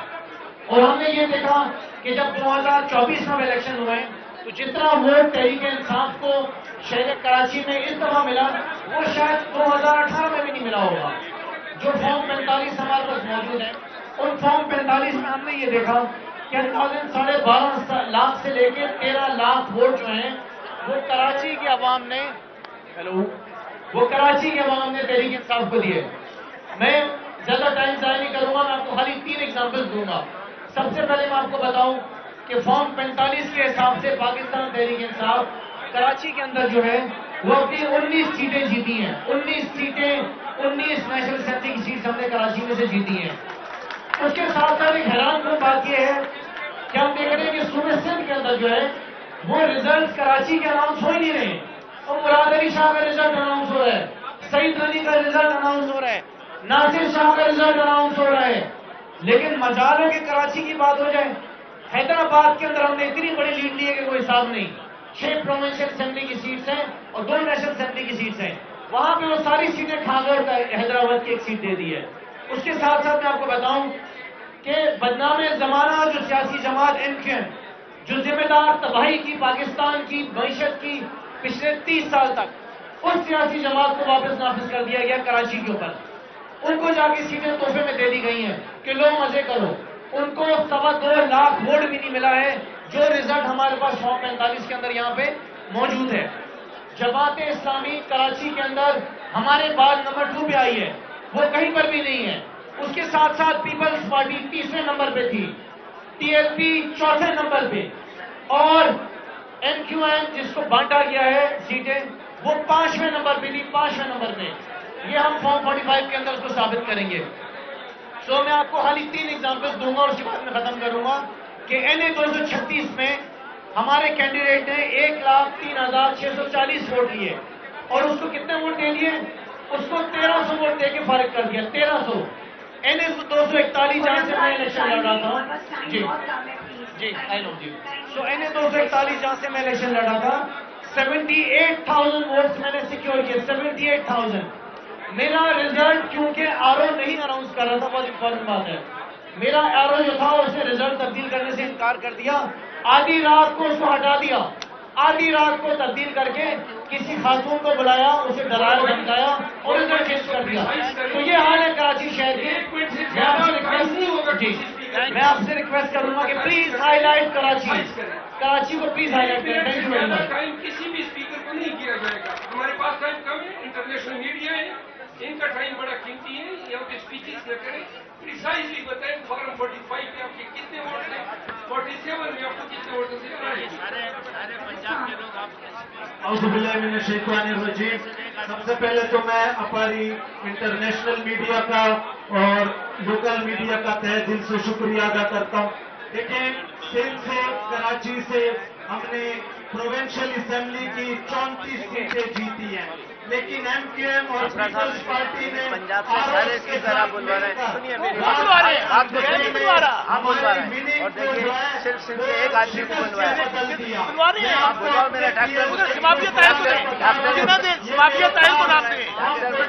اور ہم نے یہ دیکھا کہ جب 2024 میں الیکشن ہوئے تو جتنا ووٹ تحریک انصاف کو شہر کراچی میں اس دفعہ ملا وہ شاید 2018 میں بھی نہیں ملا ہوگا. جو فارم 45 ہمارے پاس موجود ہیں، ان فارم 45 میں ہم نے یہ دیکھا کہ 12.5 لاکھ سے لے کے 13 لاکھ ووٹ جو ہیں وہ کراچی کی عوام نے تحریک انصاف کو دیے. میں زیادہ ٹائم ضائع نہیں کروں گا، میں آپ کو خالی 3 ایگزامپل دوں گا. سب سے پہلے میں آپ کو بتاؤں کہ فارم 45 کے حساب سے پاکستان تحریک انصاف کراچی کے اندر جو ہے وہ اپنی 19 سیٹیں جیتی ہیں. 19 سیٹیں، 19 نیشنل اسمبلی کی سیٹس ہم نے کراچی میں سے جیتی ہیں. اس کے ساتھ ساتھ ایک حیران کن بات یہ ہے کہ ہم دیکھ رہے ہیں کہ صوبے سندھ کے اندر جو ہے وہ ریزلٹ کراچی کے اناؤنس ہو ہی نہیں رہے. اور مراد علی شاہ کا ریزلٹ اناؤنس ہو رہا ہے، سعید غنی کا ریزلٹ اناؤنس ہو رہا ہے، ناصر شاہ کا ریزلٹ اناؤنس ہو رہا ہے. لیکن مجال ہے کہ کراچی کی بات ہو جائے. حیدرآباد کے اندر ہم نے اتنی بڑی لیڈ لی ہے کہ کوئی حساب نہیں. 6 پروونشل اسمبلی کی سیٹس ہیں اور 2 نیشنل اسمبلی کی سیٹس ہیں. وہاں پہ وہ ساری سیٹیں کھا کر حیدرآباد کی ایک سیٹ دے دی ہے. اس کے ساتھ ساتھ میں آپ کو بتاؤں کہ بدنام زمانہ جو سیاسی جماعت MKM جو ذمہ دار تباہی کی پاکستان کی معیشت کی پچھلے 30 سال تک، اس سیاسی جماعت کو واپس نافذ کر دیا گیا کراچی کے اوپر. ان کو جا کے سیٹیں تحفے میں دے دی گئی ہیں کہ لو مزے کرو. ان کو 2.25 لاکھ ووٹ بھی نہیں ملا ہے جو ریزلٹ ہمارے پاس فارم 45 کے اندر یہاں پہ موجود ہے. جماعت اسلامی کراچی کے اندر ہمارے بعد نمبر 2 پہ آئی ہے، وہ کہیں پر بھی نہیں ہے. اس کے ساتھ ساتھ پیپلز پارٹی 3رے نمبر پہ تھی، TLP 4تھے نمبر پہ، اور MQM جس کو بانٹا گیا ہے سیٹیں وہ 5ویں نمبر پہ تھی، 5ویں نمبر پہ. یہ ہم فارم 45 کے اندر اس کو ثابت کریں گے. سو میں آپ کو خالی 3 ایگزامپل دوں گا اور اس کے بعد میں ختم کروں گا کہ NA 236 میں ہمارے کینڈیڈیٹ نے 1,03,640 ووٹ لیے اور اس کو کتنے ووٹ دے دیے؟ اس کو 1300 ووٹ دے کے فارغ کر دیا. 1300. NA 241 جہاں سے میں الیکشن لڑ رہا تھا، جی آئی نو جی. سو NA 241 جہاں سے میں الیکشن لڑ رہا تھا 78,000 ووٹس میں نے سیکیور کیے. 78,000. میرا ریزلٹ کیونکہ RO نہیں اناؤنس کر رہا تھا، بہت امپورٹنٹ بات ہے. میرا RO جو تھا اس نے ریزلٹ تبدیل کرنے سے انکار کر دیا. آدھی رات کو اس کو ہٹا دیا، آدھی رات کو تبدیل کر کے کسی خاتون کو بلایا، اسے ڈرایا دھمکایا اور ریزلٹ چینج کر دیا. تو یہ حال ہے کراچی شہر کی. میں آپ سے ریکویسٹ کروں گا کہ پلیز ہائی لائٹ کراچی کو پلیز ہائی لائٹ کریں. Thank you very much. Time کسی بھی اسپیکر کو نہیں کیا جائے گا. ہمارے پاس ٹائم کم ہے، انٹرنیشنل میڈیا ہے، ان کا ٹائم بڑا قیمتی ہے. یہاں پہ اسپیچز نہ کریں، پریسائزلی بتائیں فارم 45 پہ آپ کے کتنے ووٹ ہیں، 47 میں آپ کو کتنے ووٹ ہیں. سارے پنجاب کے لوگ آپ اعوذ باللہ من الشیطان الرجیم. سب سے پہلے تو میں ہماری انٹرنیشنل میڈیا کا اور لوکل میڈیا کا تہہ دل سے شکریہ ادا کرتا ہوں. دیکھیں، سندھ سے، کراچی سے ہم نے پروونشل اسمبلی کی 34 سیٹیں جیتی ہیں، لیکن MKM اور پیپلز پارٹی نے پنجاب سے سارے اسپیکر آپ بلوا رہے ہیں. سنیے میری بات کو آپ بلوا رہے ہیں اور دیکھیے صرف سندھ سے ایک آدمی کو بلوایا ہے. آپ بلواؤ میرا ڈاکٹر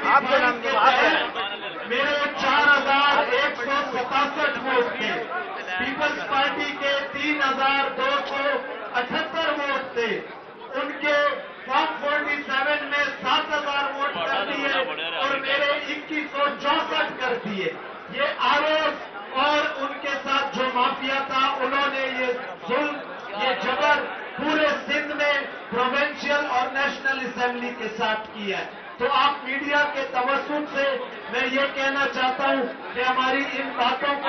آپ کو نام دوں. میرے 4,167 ووٹ تھے. پیپلز پارٹی کے 3,278 ووٹ تھے. ان کے فارم 47 میں 7,000 ووٹ کر دیے اور میرے 2,164 کر دیے. یہ آروپ اور ان کے ساتھ جو مافیا تھا انہوں نے یہ ظلم، یہ جبر پورے سندھ میں پروونشل اور نیشنل اسمبلی کے ساتھ کیا ہے. تو آپ میڈیا کے توسط سے میں یہ کہنا چاہتا ہوں کہ ہماری ان باتوں کو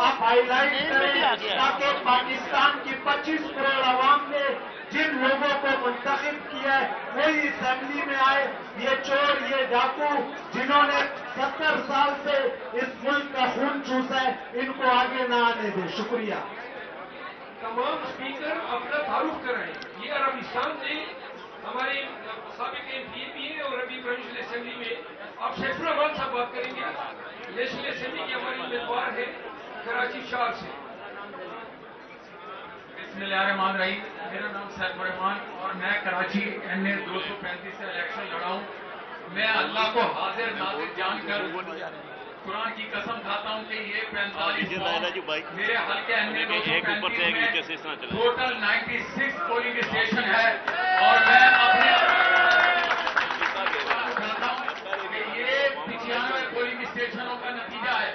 آپ ہائی لائٹ کریں تاکہ پاکستان کی 25 کروڑ عوام نے جن لوگوں کو منتخب کیا ہے وہی اسمبلی میں آئے. یہ چور، یہ ڈاکو جنہوں نے 70 سال سے اس ملک کا خون چوسا ہے، ان کو آگے نہ آنے دیں. شکریہ. تمام اسپیکر اپنا تعارف کرائیں. یہ عربستان نے ہمارے سابق ایم پی بھی ہیں اور ابھی پروونشل اسمبلی میں آپ سیف الرحمان صاحب بات کریں گے. نیشنل اسمبلی کی ہماری امیدوار ہے کراچی شہر سے. بسم اللہ الرحمن الرحیم. میرا نام سیف الرحمان اور میں کراچی NA 235 سے الیکشن لڑا ہوں. میں اللہ کو حاضر ناظر جان کر قرآن کی قسم کھاتا ہوں کہ یہ 45 میرے حلقے NA 235 میں ٹوٹل 96 پولنگ اسٹیشن ہے اور میں اپنے کھاتا ہوں کہ یہ 95 پولنگ اسٹیشنوں کا نتیجہ ہے.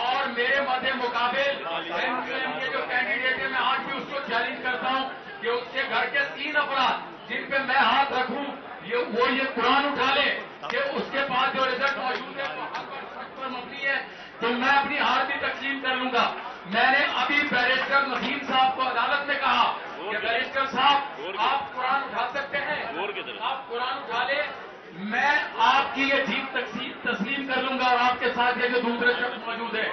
اور میرے مد مقابل کے جو کینڈیڈیٹ ہے میں آج بھی اس کو چیلنج کرتا ہوں کہ اس کے گھر کے 3 افراد جن پہ میں ہاتھ رکھوں وہ یہ قرآن اٹھا لے کہ اس کے پاس جو رزلٹ موجود ہے وہ حق اور سچ پر مبنی ہے تو میں اپنی ہار بھی تقسیم کر لوں گا. میں نے ابھی بیرسٹر نسیم صاحب کو عدالت میں کہا کہ بیرسٹر صاحب آپ قرآن اٹھا سکتے ہیں, آپ قرآن اٹھا لیں, میں آپ کی یہ جیت تسلیم کر لوں گا اور آپ کے ساتھ یہ جو دوسرے شخص موجود ہے.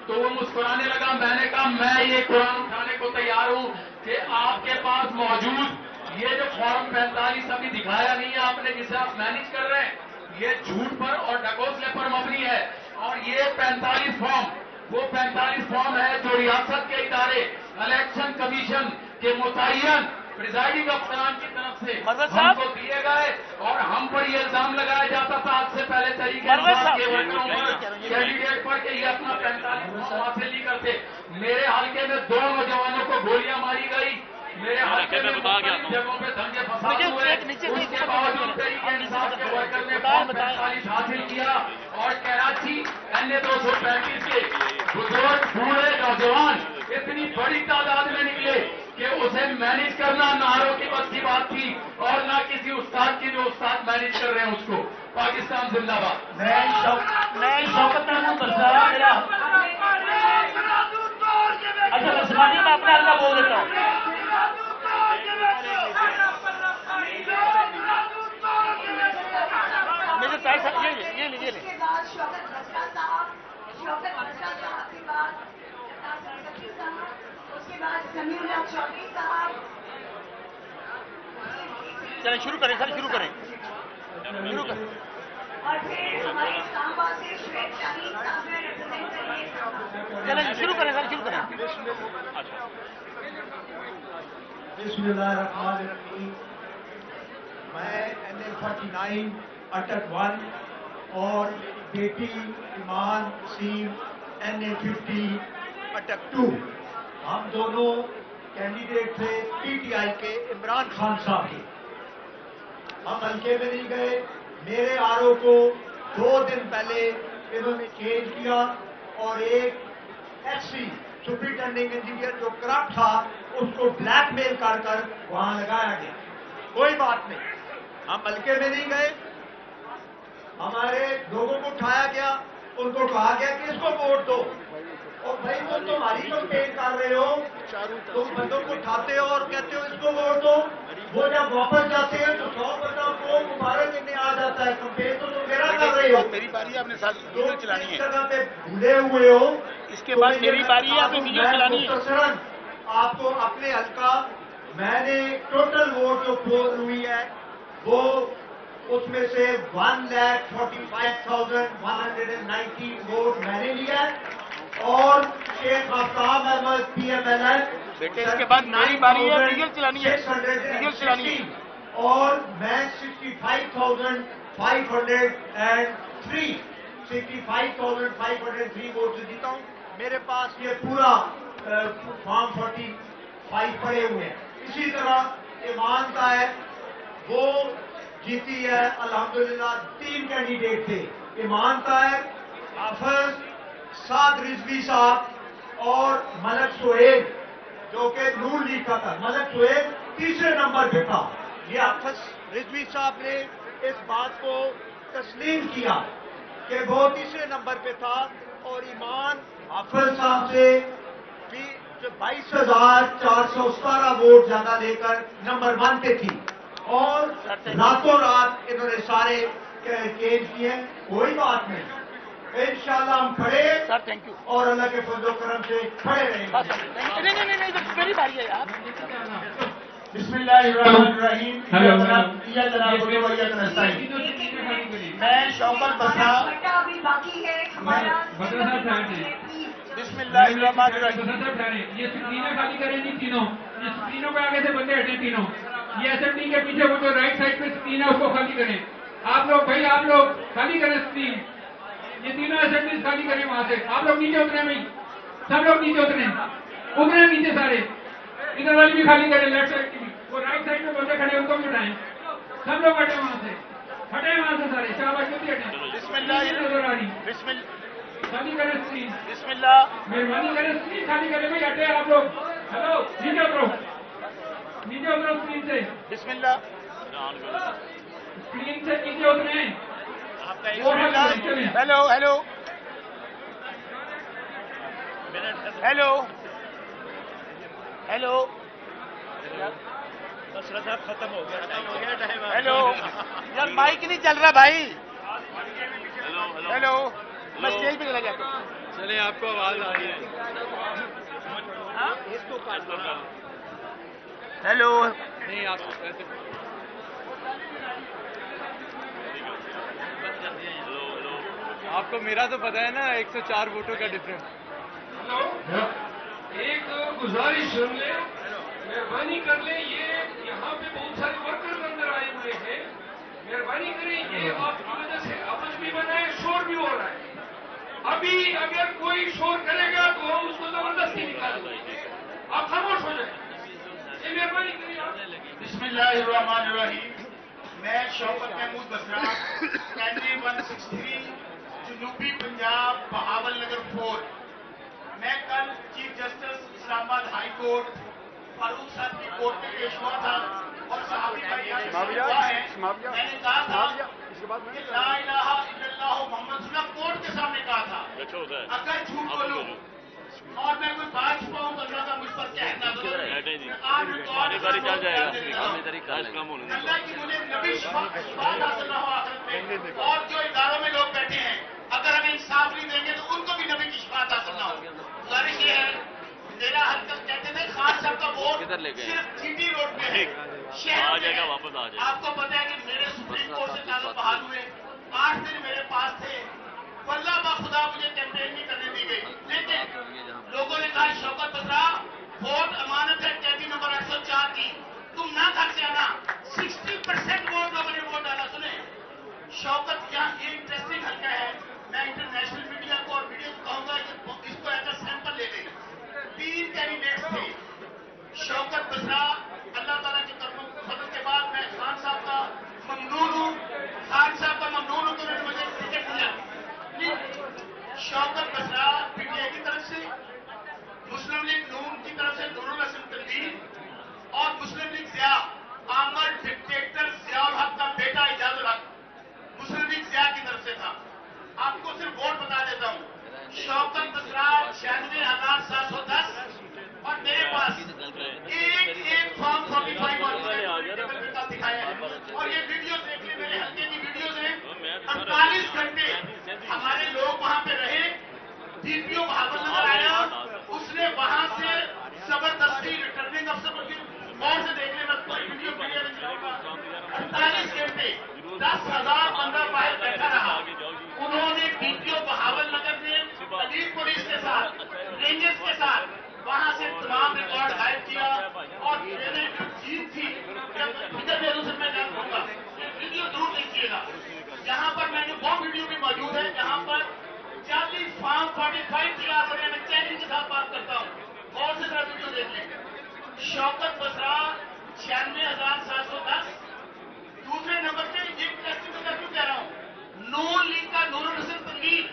تو وہ مسکرانے لگا. میں نے کہا میں یہ قرآن اٹھانے کو تیار ہوں کہ آپ کے پاس موجود یہ جو فارم 45 ابھی دکھایا نہیں ہے آپ نے جسے آپ مینج کر رہے ہیں, یہ جھوٹ پر اور ڈکوسلے پر مبنی ہے. اور یہ 45 فارم وہ 45 فارم ہے جو ریاست کے ادارے الیکشن کمیشن کے متعین پریزائڈنگ افسران کی طرف سے ہم کو دیے گئے اور ہم پر یہ الزام لگایا جاتا تھا آج سے پہلے Tehreek-e-Insaf کے ورکروں پر, کینڈیڈیٹ پر کہ یہ اپنا 45 فارم حاصل نہیں کرتے. میرے حلقے میں 2 نوجوانوں کو گولیاں ماری گئی, میرے حلقے میں مختلف جگہوں پہ دنگے فساد ہوئے, اس کے باوجود Tehreek-e-Insaf کے ورکر نے فارم 45 حاصل کیا اور کراچی NA 235 کے بزرگ بوڑھے نوجوان اتنی بڑی تعداد میں نکلے کہ اسے مینج کرنا ناروں کی بس کی بات تھی اور نہ کسی استاد کی جو استاد مینج کر رہے ہیں اس کو. پاکستان زندہ باد. میں شوکت محمود برسارا میرا اچھا مسلمانی میں اپنا اللہ بول دیتا ہوں. میرے پیسہ یہ لیجیے چلیں شروع کریں سر, شروع کریں. اور پھر ہمارے اسلام آباد سے شعیب شاہین صاحب نے ریپرزینٹ کریے. چلیں شروع کریں سر, شروع کریں. بسم اللہ الرحمن الرحیم. میں NA 49 اٹک 1 اور بیٹی ایمان سیم NA 50 اٹک 2, ہم دونوں کینڈیڈیٹ تھے PTI کے عمران خان صاحب کے. ہم حلقے میں نہیں گئے. میرے RO کو 2 دن پہلے انہوں نے چینج کیا اور ایک SC سپرنٹینڈنگ انجینئر جو کرپٹ تھا اس کو بلیک میل کر وہاں لگایا گیا. کوئی بات نہیں, ہم حلقے میں نہیں گئے. ہمارے لوگوں کو اٹھایا گیا, ان کو کہا گیا کہ اس کو ووٹ دو. اور بھائی وہ تمہاری کمپین کر رہے ہو, تم بندوں کو اٹھاتے ہو اور کہتے ہو اس کو ووٹ دو. وہ جب واپس جاتے ہیں تو 100 بندہ کو مبارک دینے آ جاتا ہے. کمپین تو تم میرا کر رہے ہو. میری باری آپ نے ساتھ ویڈیو چلانی ہے. جگہ پہ بھولے ہوئے ہو. اس کے بعد میری باری ہے, آپ نے ویڈیو چلانی ہے. مختصراً آپ کو اپنے حلقہ میں نے ٹوٹل ووٹ جو پول ہوئی ہے وہ اس میں سے 1,45,119 ووٹ میں نے لیا ہے اور شیخ آفتاب احمد PMLN بیٹے اس کے بعد میری باری ہے, ویڈیو چلانی ہے, ویڈیو چلانی ہے. اور میں 65,503 ووٹ سے جیتا ہوں. میرے پاس یہ پورا فارم 45 پڑے ہوئے ہیں. اسی طرح ایمان صاحب وہ جیتی ہے الحمدللہ. 3 کینڈیڈیٹ تھے, ایمان صاحب, حافظ سعد رضوی صاحب اور ملک سہیل جو کہ نور لیگ کا تھا. ملک سہیل تیسرے نمبر پہ تھا. یہ حافظ رضوی صاحب نے اس بات کو تسلیم کیا کہ وہ تیسرے نمبر پہ تھا اور ایمان حافظ صاحب سے جو 22,417 ووٹ زیادہ لے کر نمبر 1 پہ تھی اور راتوں رات انہوں نے سارے چینج کیے. کوئی بات نہیں, انشاءاللہ ہم کھڑے اور اللہ کے فضل و کرم سے کھڑے رہیں گے. بسم اللہ الرحمن الرحیم. میں شوکت بسرا. بسم اللہ الرحمن الرحیم. یہ سکرینیں خالی کریں جی تینوں, یہ سکرینوں پہ آگے سے بندے ہٹیں تینوں. یہ اسمبلی کے پیچھے وہ جو رائٹ سائڈ پہ سکرین ہے اس کو خالی کریں. آپ لوگ بھائی آپ لوگ خالی کریں سکرین. یہ تینوں اسمبلیز خالی کریں وہاں سے. آپ لوگ نیچے اتریں بھائی, سب لوگ نیچے اتریں نیچے سارے. ادھر والی بھی خالی کریں, لیفٹ سائڈ کی بھی. وہ رائٹ سائڈ پہ بندے کھڑے ان کو بھی اٹھائیں. سب لوگ ہٹیں وہاں سے, ہٹیں وہاں سے سارے. شاباش جلدی ہٹیں. بسم اللہ نظر آ رہی بسم اللہ خالی کریں اسکرین. بسم اللہ. مہربانی کریں اسکرین خالی کریں بھائی. ہٹے آپ لوگ. ہلو نیچے اترو, نیچے اترو اسکرین سے. بسم اللہ. اسکرین سے نیچے اتریں. ہیلو ہیلو ہیلو ہیلو ختم ہو گیا ہیلو یار مائک نہیں چل رہا بھائی. ہیلو میں اسٹیج پہ چلا جاتا ہوں. چلے آپ کو آواز آ رہی ہے. ہیلو نہیں آپ ایسے آپ کو میرا تو پتا ہے نا 104 ووٹوں کا ڈفرنس. ایک گزارش سن لیں, مہربانی کر لیں. یہ یہاں پہ بہت سارے ورکر اندر آئے ہوئے ہیں. مہربانی کریں یہ آپ کی وجہ سے آپس بھی بنا ہے, شور بھی ہو رہا ہے. ابھی اگر کوئی شور کرے گا تو ہم اس کو زبردستی نکال دیں گے. آپ خاموش ہو جائیں. یہ مہربانی کریں آپ. بسم اللہ الرحمن الرحیم. میں شوکت محمود بسرا, کینڈی 163 جنوبی پنجاب بہاول نگر 4. میں کل چیف جسٹس اسلام آباد ہائی کورٹ فاروق صاحب کی کورٹ میں پیش ہوا تھا اور صحابی بھائی ہے. میں نے کہا تھا کہ لا الہ الا اللہ محمد رسول اللہ کورٹ کے سامنے کہا تھا اگر جھوٹ بولوں اور میں کوئی بات چھپاؤں تو اللہ کا مجھ پر کہنا اللہ کی مجھے نبی شفاعت حاصل نہ ہو آخرت میں. اور جو اداروں میں لوگ بیٹھے ہیں اگر ہمیں انصاف نہیں دیں گے تو ان کو بھی نبی کی شفاعت حاصل نہ ہو. گزارش یہ ہے, میرا حرکت کہتے تھے خان صاحب کا ووٹ صرف جی ٹی روڈ پہ ہے, شہر میں ہے. آپ کو پتا ہے کہ میرے سپریم کورٹ سے تعلق بحال ہوئے, 8 دن میرے پاس تھے. واللہ باخدا مجھے کیمپین نہیں کرنے دی گئی. لیکن لوگوں نے کہا شوکت بسرا ووٹ امانت ہے قیدی نمبر 804 کی, تم نہ تھک جانا. 60% ووٹ لوگوں نے ووٹ ڈالا. سنیں شوکت, یہاں یہ انٹرسٹنگ حلقہ ہے. میں انٹرنیشنل میڈیا کو اور میڈیا کو کہوں گا کہ اس کو ایز اے سیمپل لے لیں. 3 کینڈیڈیٹس تھے. شوکت بسرا اللہ تعالیٰ کے کرم و فضل کے بعد میں خان صاحب کا ممنون ہوں. خان صاحب کا ممنون ہوں کہ انہوں نے مجھے ٹکٹ دیا. شوکت بسرا پی ٹی آئی کی طرف سے, مسلم لیگ نون کی طرف سے نور الحسن تنویر اور مسلم لیگ ضیاء آمر ڈکٹیٹر ضیاء الحق کا بیٹا اعجاز الحق مسلم لیگ ضیاء کی طرف سے تھا. آپ کو صرف ووٹ بتا دیتا ہوں. شوکت بسرا 96,710 اور میرے پاس ایک فارم 45 دکھایا ہے. اور یہ ویڈیو دیکھ لیں, میرے حلقے کی ویڈیوز ہیں. 48 گھنٹے ہمارے لوگ وہاں پہ رہے. ڈی پی او بہاول نظر آیا, اس نے وہاں سے زبردستی ریٹرننگ افسر غور سے دیکھ لیں, میں کوئی ویڈیو میڈیا میں چلاؤں گا. 48 گھنٹے 10,000 بندہ باہر بیٹھا رہا. انہوں نے ڈی پی او بہاول نگر نے علیگ پولیس کے ساتھ رینجرز کے ساتھ وہاں سے تمام ریکارڈ غائب کیا. اور میں نے جو جیت تھی میں جان دوں گا, ویڈیو ضرور دیکھیے گا. یہاں پر میں نے وہ ویڈیو بھی موجود ہے جہاں پر 40 فارم 45 تیار ہو رہے ہیں. میں چیلنج کے ساتھ بات کرتا ہوں, اور سے ذرا ویڈیو دیکھ لیں. شوکت بسرا 96,710. دوسرے نمبر پہ یہ انٹرسٹنگ میں کیوں کہہ رہا ہوں, نون لیگ کا نور الحسن تنویر,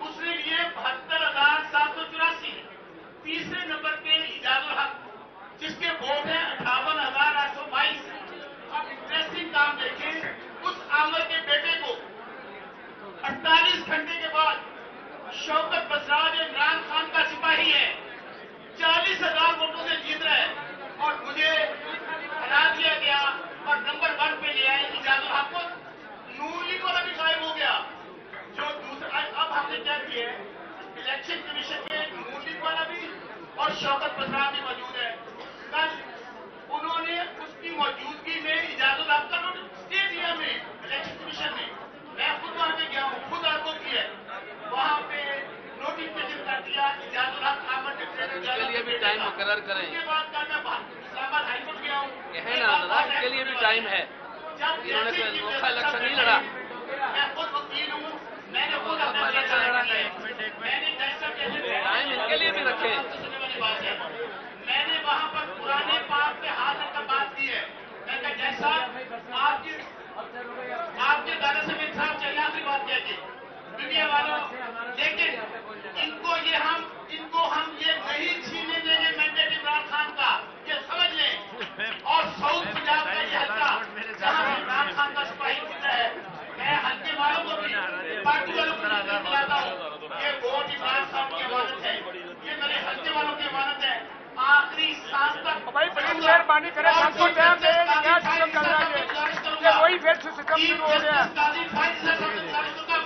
اس نے لیے 72,784. تیسرے نمبر پہ اعجاز الحق جس کے ووٹ ہیں 58,822. اب انٹرسٹنگ کام دیکھیں, اس عامر کے بیٹے کو 48 گھنٹے کے بعد شوکت بسرا نے عمران خان کریں. اس کے بعد کل میں اسلام آباد ہائی کورٹ گیا ہوں. کہیں نا ذرا ان کے لیے بھی ٹائم ہے. انہوں نے کوئی انوکھا الیکشن نہیں لڑا. میں خود وکیل ہوں. میں نے خود اپنا کیس لڑا ہے. میں نے ٹائم ان کے لیے بھی رکھے. میں نے وہاں پر پرانے پاک پہ ہاتھ رکھ کر بات کی ہے. میں کہا جیسا آپ کے دادا سے انصاف چاہیے. آخری بات کیا کہ دنیا والوں لیکن ان کو ہم یہ نہیں چھینے دیں گے مینڈیٹ عمران خان کا. یہ سمجھ لیں. اور ساؤتھ پنجاب کا یہ حلقہ جہاں عمران خان کا سپاہی گزرا ہے, میں حلقے والوں کو بھی پارٹی والوں کو بھی دلاتا ہوں یہ ووٹ عمران خان کی امانت ہے. یہ میرے حلقے والوں کی امانت ہے. آخری سانس تک بھائی پلیز مہربانی کریں, سب کو ٹائم دیں. کیا سسٹم چل رہا ہے یہ وہی پھر سے سسٹم شروع ہو گیا.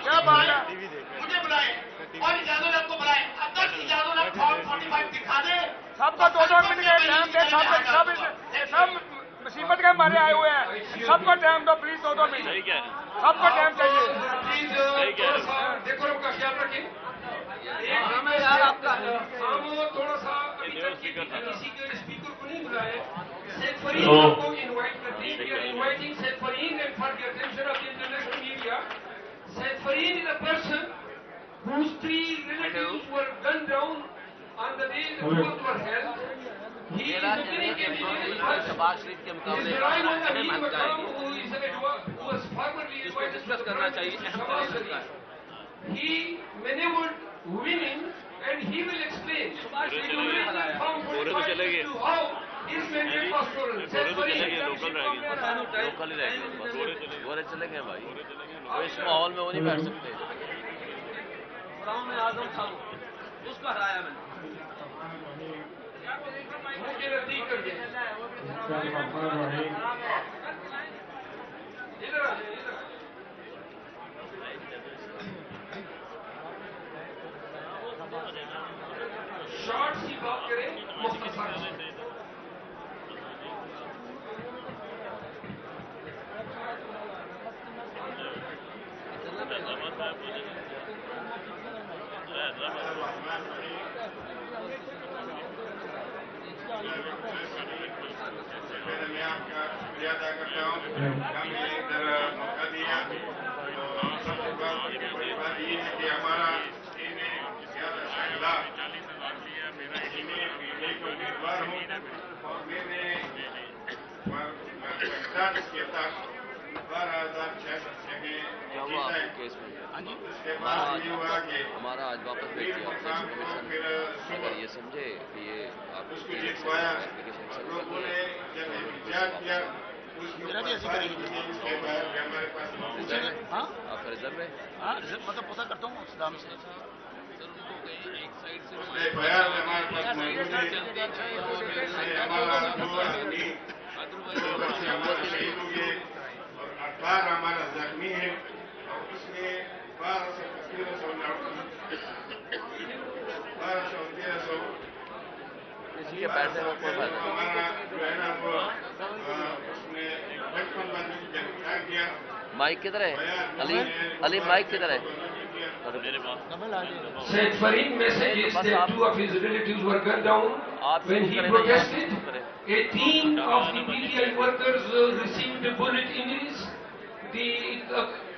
کیا بات ہے. مجھے بلائیں اور اجازت آپ کو بلائیں. اگر اجازت آپ فارم 45 دکھا دیں. سب کو 2 منٹ کا ٹائم دیں. سب مصیبت کے مارے آئے ہوئے ہیں. سب کو ٹائم دو پلیز. 2 منٹ سب کو ٹائم چاہیے. دیکھو کا خیال رکھیں. ہم تھوڑا سا کسی کے اسپیکر کو نہیں بلائے. سیف فرین کو انوائٹ کرتے ہیں. We are inviting Saif Fareen and for the attention of the international media. Saif Fareen is a person whose 3 relatives were gunned down on the day the votes were held. He is a very capable person. His arrival on the Tehreek-e-Insaf who was formerly invited to the he maneuvered women and he will explain. Subhash will inform to how his mandate was stolen. گورے چلے گئے بھائی. اس ماحول میں وہ نہیں بیٹھ سکتے. اعظم تھا اس کو ہرایا میں نے. مجھے نزدیک کر دیا. شارٹ سی بات کریں مختصر. میں آپ کا شکریہ ادا کرتا ہوں. ہمیں ادھر موقع دیا. سب سے بڑی بات یہ ہے کہ ہمارا زیادہ شائلہ ایک امیدوار ہوں اور میں نے پاکستان کے تحت 12,600 جگہیں جیتا ہے. اس کے بعد یہ ہوا کہ ہمارا آج واپس مقام کو پھر اگر یہ سمجھے کہ یہ آپ اس کو جتوایا. لوگوں نے جب احتجاج کیا اس کے بعد ہمارے پاس آپ کا ریزرو ہے. مطلب پتہ کرتا ہوں اسلام سے ایک سائڈ سے بیان ہمارے پاس موجود ہے. ہمارا دو آدمی ہمارا شہید ہوئے اور 18 ہمارا زخمی ہے اور اس میں 1200 کسی کے بیٹھنے میں کوئی فائدہ نہیں. ہمارا جو ہے نا وہ اس میں 55 بندوں کی گرفتار کیا. مائک کدھر ہے علی مائک کدھر ہے. Said Fareed messages that 2 of his relatives were gunned down when he protested. A team of the PTI workers received bullet injuries. The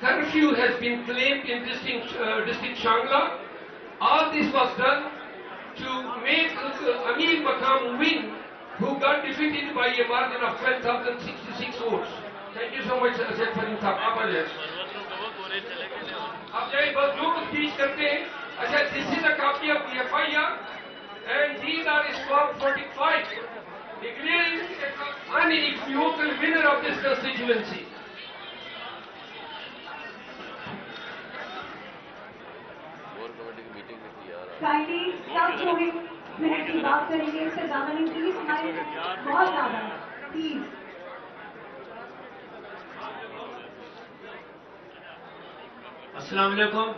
curfew has been claimed in district Shangla. All this was done to make Amir Makam win, who got defeated by a margin of 12,066 votes. Thank you so much, Said Fareed Sahab. آپ آ جائیں. آپ جائیں بس جو کچھ پیش کرتے ہیں. اچھا, this is a copy of the FIR and these are his form 45 declaring unequivocal winner of this constituency. Kindly سب جو بھی منٹ کی بات کریں گے اس سے زیادہ نہیں. پلیز ہمارے بہت زیادہ ہے پلیز. السلام علیکم.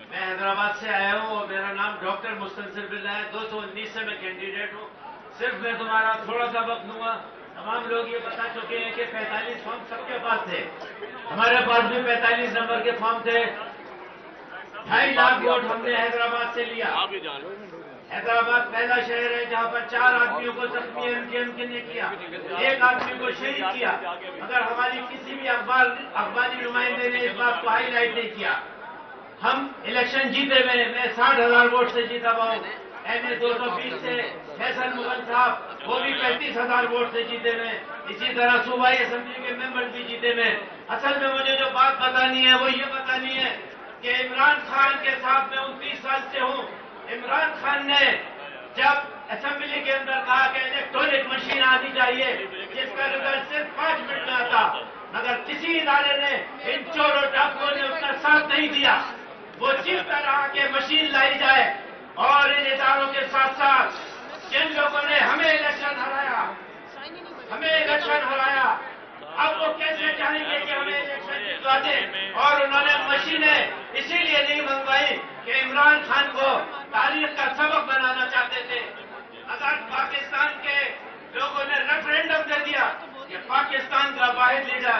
میں حیدرآباد سے آیا ہوں اور میرا نام ڈاکٹر مستنصر باللہ ہے. 219 سے میں کینڈیڈیٹ ہوں. صرف میں تمہارا تھوڑا سا وقت دوں گا. تمام لوگ یہ بتا چکے ہیں کہ 45 فارم سب کے پاس تھے. ہمارے پاس بھی 45 نمبر کے فارم تھے. 2.5 لاکھ ووٹ ہم نے حیدرآباد سے لیا. حیدرآباد پہلا شہر ہے جہاں پر 4 آدمیوں کو زخمی MK نے کیا، 1 آدمی کو شہید کیا، مگر ہماری کسی بھی اخباری نمائندے نے اس بات کو ہائی لائٹ نہیں کیا. ہم الیکشن جیتے ہوئے، میں 60,000 ووٹ سے جیتا ہوا ہوں. MA 220 سے حسن مغل صاحب وہ بھی 35,000 ووٹ سے جیتے ہوئے. اسی طرح صوبائی اسمبلی کے ممبر بھی جیتے ہوئے. اصل میں مجھے جو بات بتانی ہے وہ یہ بتانی ہے کہ عمران خان کے ساتھ میں 29 سال سے ہوں. عمران خان نے جب اسمبلی کے اندر کہا کہ الیکٹرانک مشین آنی چاہیے جس کا رزلٹ صرف 5 منٹ میں آتا، مگر کسی ادارے نے ان چور اور ڈاکوؤں نے اس کا ساتھ نہیں دیا. وہ چیختا رہا کہ مشین لائی جائے، اور ان اداروں کے ساتھ ساتھ جن لوگوں نے ہمیں الیکشن ہرایا اب وہ کیسے چاہیں گے کہ ہمیں الیکشن جتوا دیں. اور انہوں نے مشینیں اسی لیے نہیں منگوائی کہ عمران خان کو تاریخ کا سبق بنانا چاہتے تھے. اگر پاکستان کے لوگوں نے ریفرینڈم دے دیا کہ پاکستان کا واحد لیڈر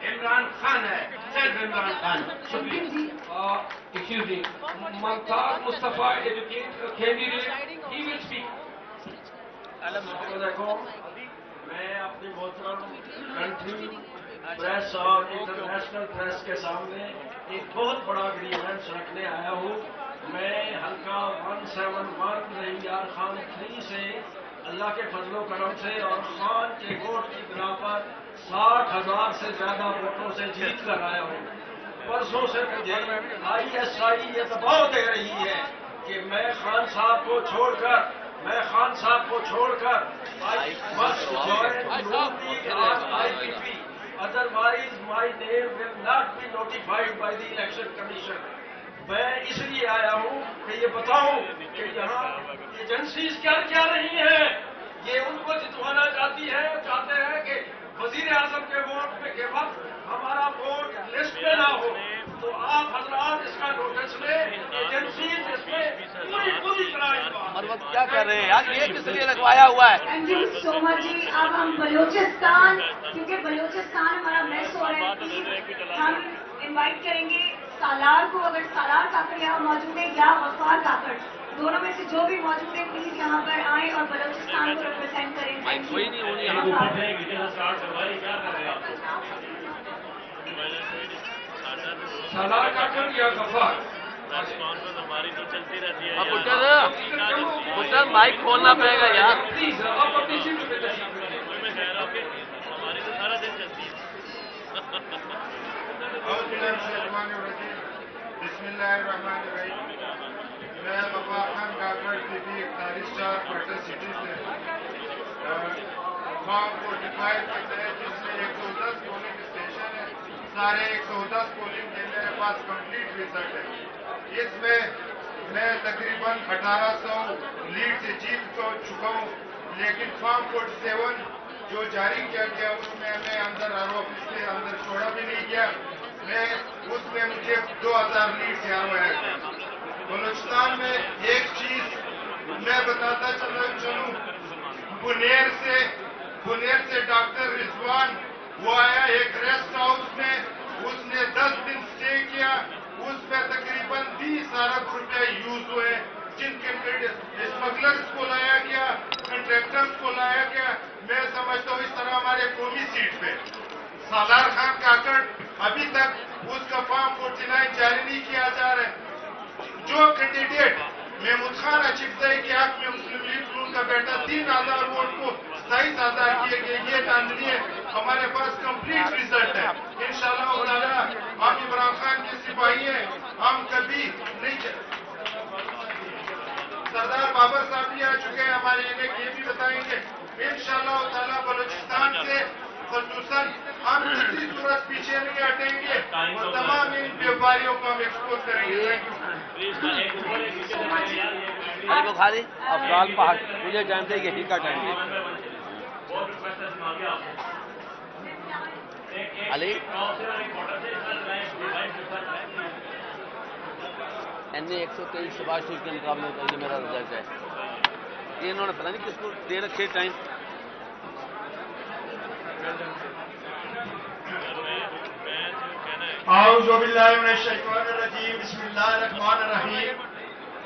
عمران خان ہے، صرف عمران خان. شکریہ. Excuse me, Mumtaz Mustafa, educated candidate, he will speak. میں اپنی محترم کنٹری پریس اور انٹرنیشنل پریس کے سامنے ایک بہت بڑا گریونس رکھنے آیا ہوں. میں حلقہ 171 رحیم یار خان 3 سے اللہ کے فضل و کرم سے اور خان کے ووٹ کی بنا پر 60,000 سے زیادہ ووٹوں سے جیت کر آیا ہوں. پرسوں سے مجھے ISI یہ دباؤ دے رہی ہے کہ میں خان صاحب کو چھوڑ کر I must join Noon League as IPP, otherwise my name will not be notified by the Election Commission. میں اس لیے آیا ہوں کہ یہ بتاؤں کہ یہاں ایجنسیز کیا رہی ہیں. یہ ان کو جتوانا چاہتے ہیں کہ وزیر اعظم کے ووٹ کے وقت ہمارا ووٹ لسٹ میں نہ ہو. تو آپ حضرات اس کا نوٹس لیں، ایجنسیز اس میں پوری طرح کیا کر رہے ہیں یار، یہ کس لیے لگوایا ہوا ہے؟ تھینک یو سو مچ جی. اب ہم بلوچستان، کیونکہ بلوچستان ہمارا میس ہو رہا ہے، ہم انوائٹ کریں گے سالار کو. اگر سالار کاکڑ یہاں موجود ہے یا غفار کاکڑ، دونوں میں سے جو بھی موجود ہے پلیز یہاں پر آئیں اور بلوچستان کو ریپرزینٹ کریں. کوئی نہیں ہونی سالار کاکڑ یا غفار؟ ہماری تو چلتی رہتی ہے. پٹر مائک کھولنا پڑے گا یار. پلیز آپ اپنی سیٹ پہ تشریف لائیں. میں کہہ رہا ہوں کہ ہماری تو سارا دن چلتی ہے. بسم اللہ الرحمن الرحیم. میں غفار خان کاکڑ کی بھی 41 پٹن سٹی سے فارم 45 کے تحت جس میں 110 پولنگ اسٹیشن ہے، سارے 110 پولنگ کے میرے پاس کمپلیٹ ریزلٹ ہے. اس میں تقریباً 1800 لیڈ سے جیت چکا ہوں. لیکن فارم 47 جو جاری کیا گیا اس میں ہمیں اندر آفس کے اندر چھوڑا بھی نہیں گیا. اس میں مجھے 2000 لیڈ سے آیا. بلوچستان میں ایک چیز میں بتاتا چلوں، بنیر سے ڈاکٹر رضوان وہ آیا ایک ریسٹ ہاؤس میں، اس نے 10 دن اسٹے کیا. اس میں تقریباً 20 ارب روپے یوز ہوئے، جن کے اسمگلرس کو لایا گیا، کنٹریکٹرس کو لایا گیا. میں سمجھتا ہوں اس طرح ہمارے قومی سیٹ پہ سالار خان کاکڑ ابھی تک اس کا فارم 49 جاری نہیں کیا جا رہا ہے. جو کینڈیڈیٹ محمود خان اچکزئی کے حق میں مسلم لیگ نون کا بیٹا 3000 ووٹ کو 27,000 کیے گئے، یہ جاننی ہے. ہمارے پاس کمپلیٹ ریزلٹ ہے. انشاءاللہ تعالیٰ ہم عمران خان کے سپاہی ہیں، ہم کبھی نہیں. سردار بابر صاحب بھی آ چکے ہیں ہمارے، انہیں یہ بھی بتائیں گے انشاءاللہ تعالیٰ بلوچستان سے خصوصاً ہم کسی صورت پیچھے نہیں ہٹیں گے اور تمام ان بیوپاریوں کو ہم ایکسپوز کریں گے. بخاری افضال پہاڑ مجھے جانتے ہیں یہی کا ٹائم ہے. علی NA 123 شباز شریف کے مقابلے میں یہ میرا رزلٹ ہے. یہ انہوں نے پتہ نہیں کس کو دے رکھے ٹائم. اعوذ باللہ من الشیطان الرجیم. بسم اللہ الرحمن الرحیم.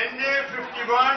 NA 51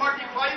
45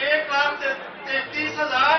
1,33,000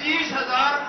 30,000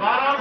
12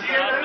CNN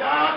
4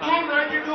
292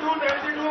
292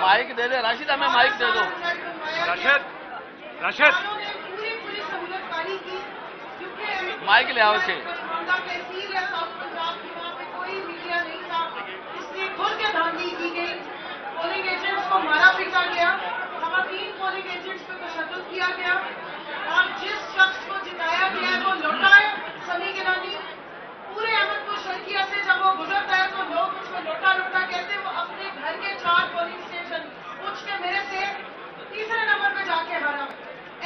مائک دے دے راشد, ہمیں مائک دے دو. راشد پوری سہولت کاری کی, کیونکہ مائک لے آؤ اسے. تحصیل ہے ساؤتھ پنجاب کی, وہاں پہ کوئی میڈیا نہیں تھا, اس لیے کھل کے دھاندلی کی گئی. پولنگ ایجنٹس کو مارا پیٹا گیا, خواتین پولنگ ایجنٹس پہ تشدد کیا گیا, اور جس شخص کو جتایا گیا ہے وہ لوٹا ہے, سمی گیلانی. پورے احمد پور شرقیہ سے جب وہ گزرتا ہے تو لوگ اس کو لوٹا لوٹا کہتے ہیں. وہ اپنے گھر کے 4 پولنگ اسٹیشن پوچھ کے میرے سے تیسرے نمبر پہ جا کے ہارا.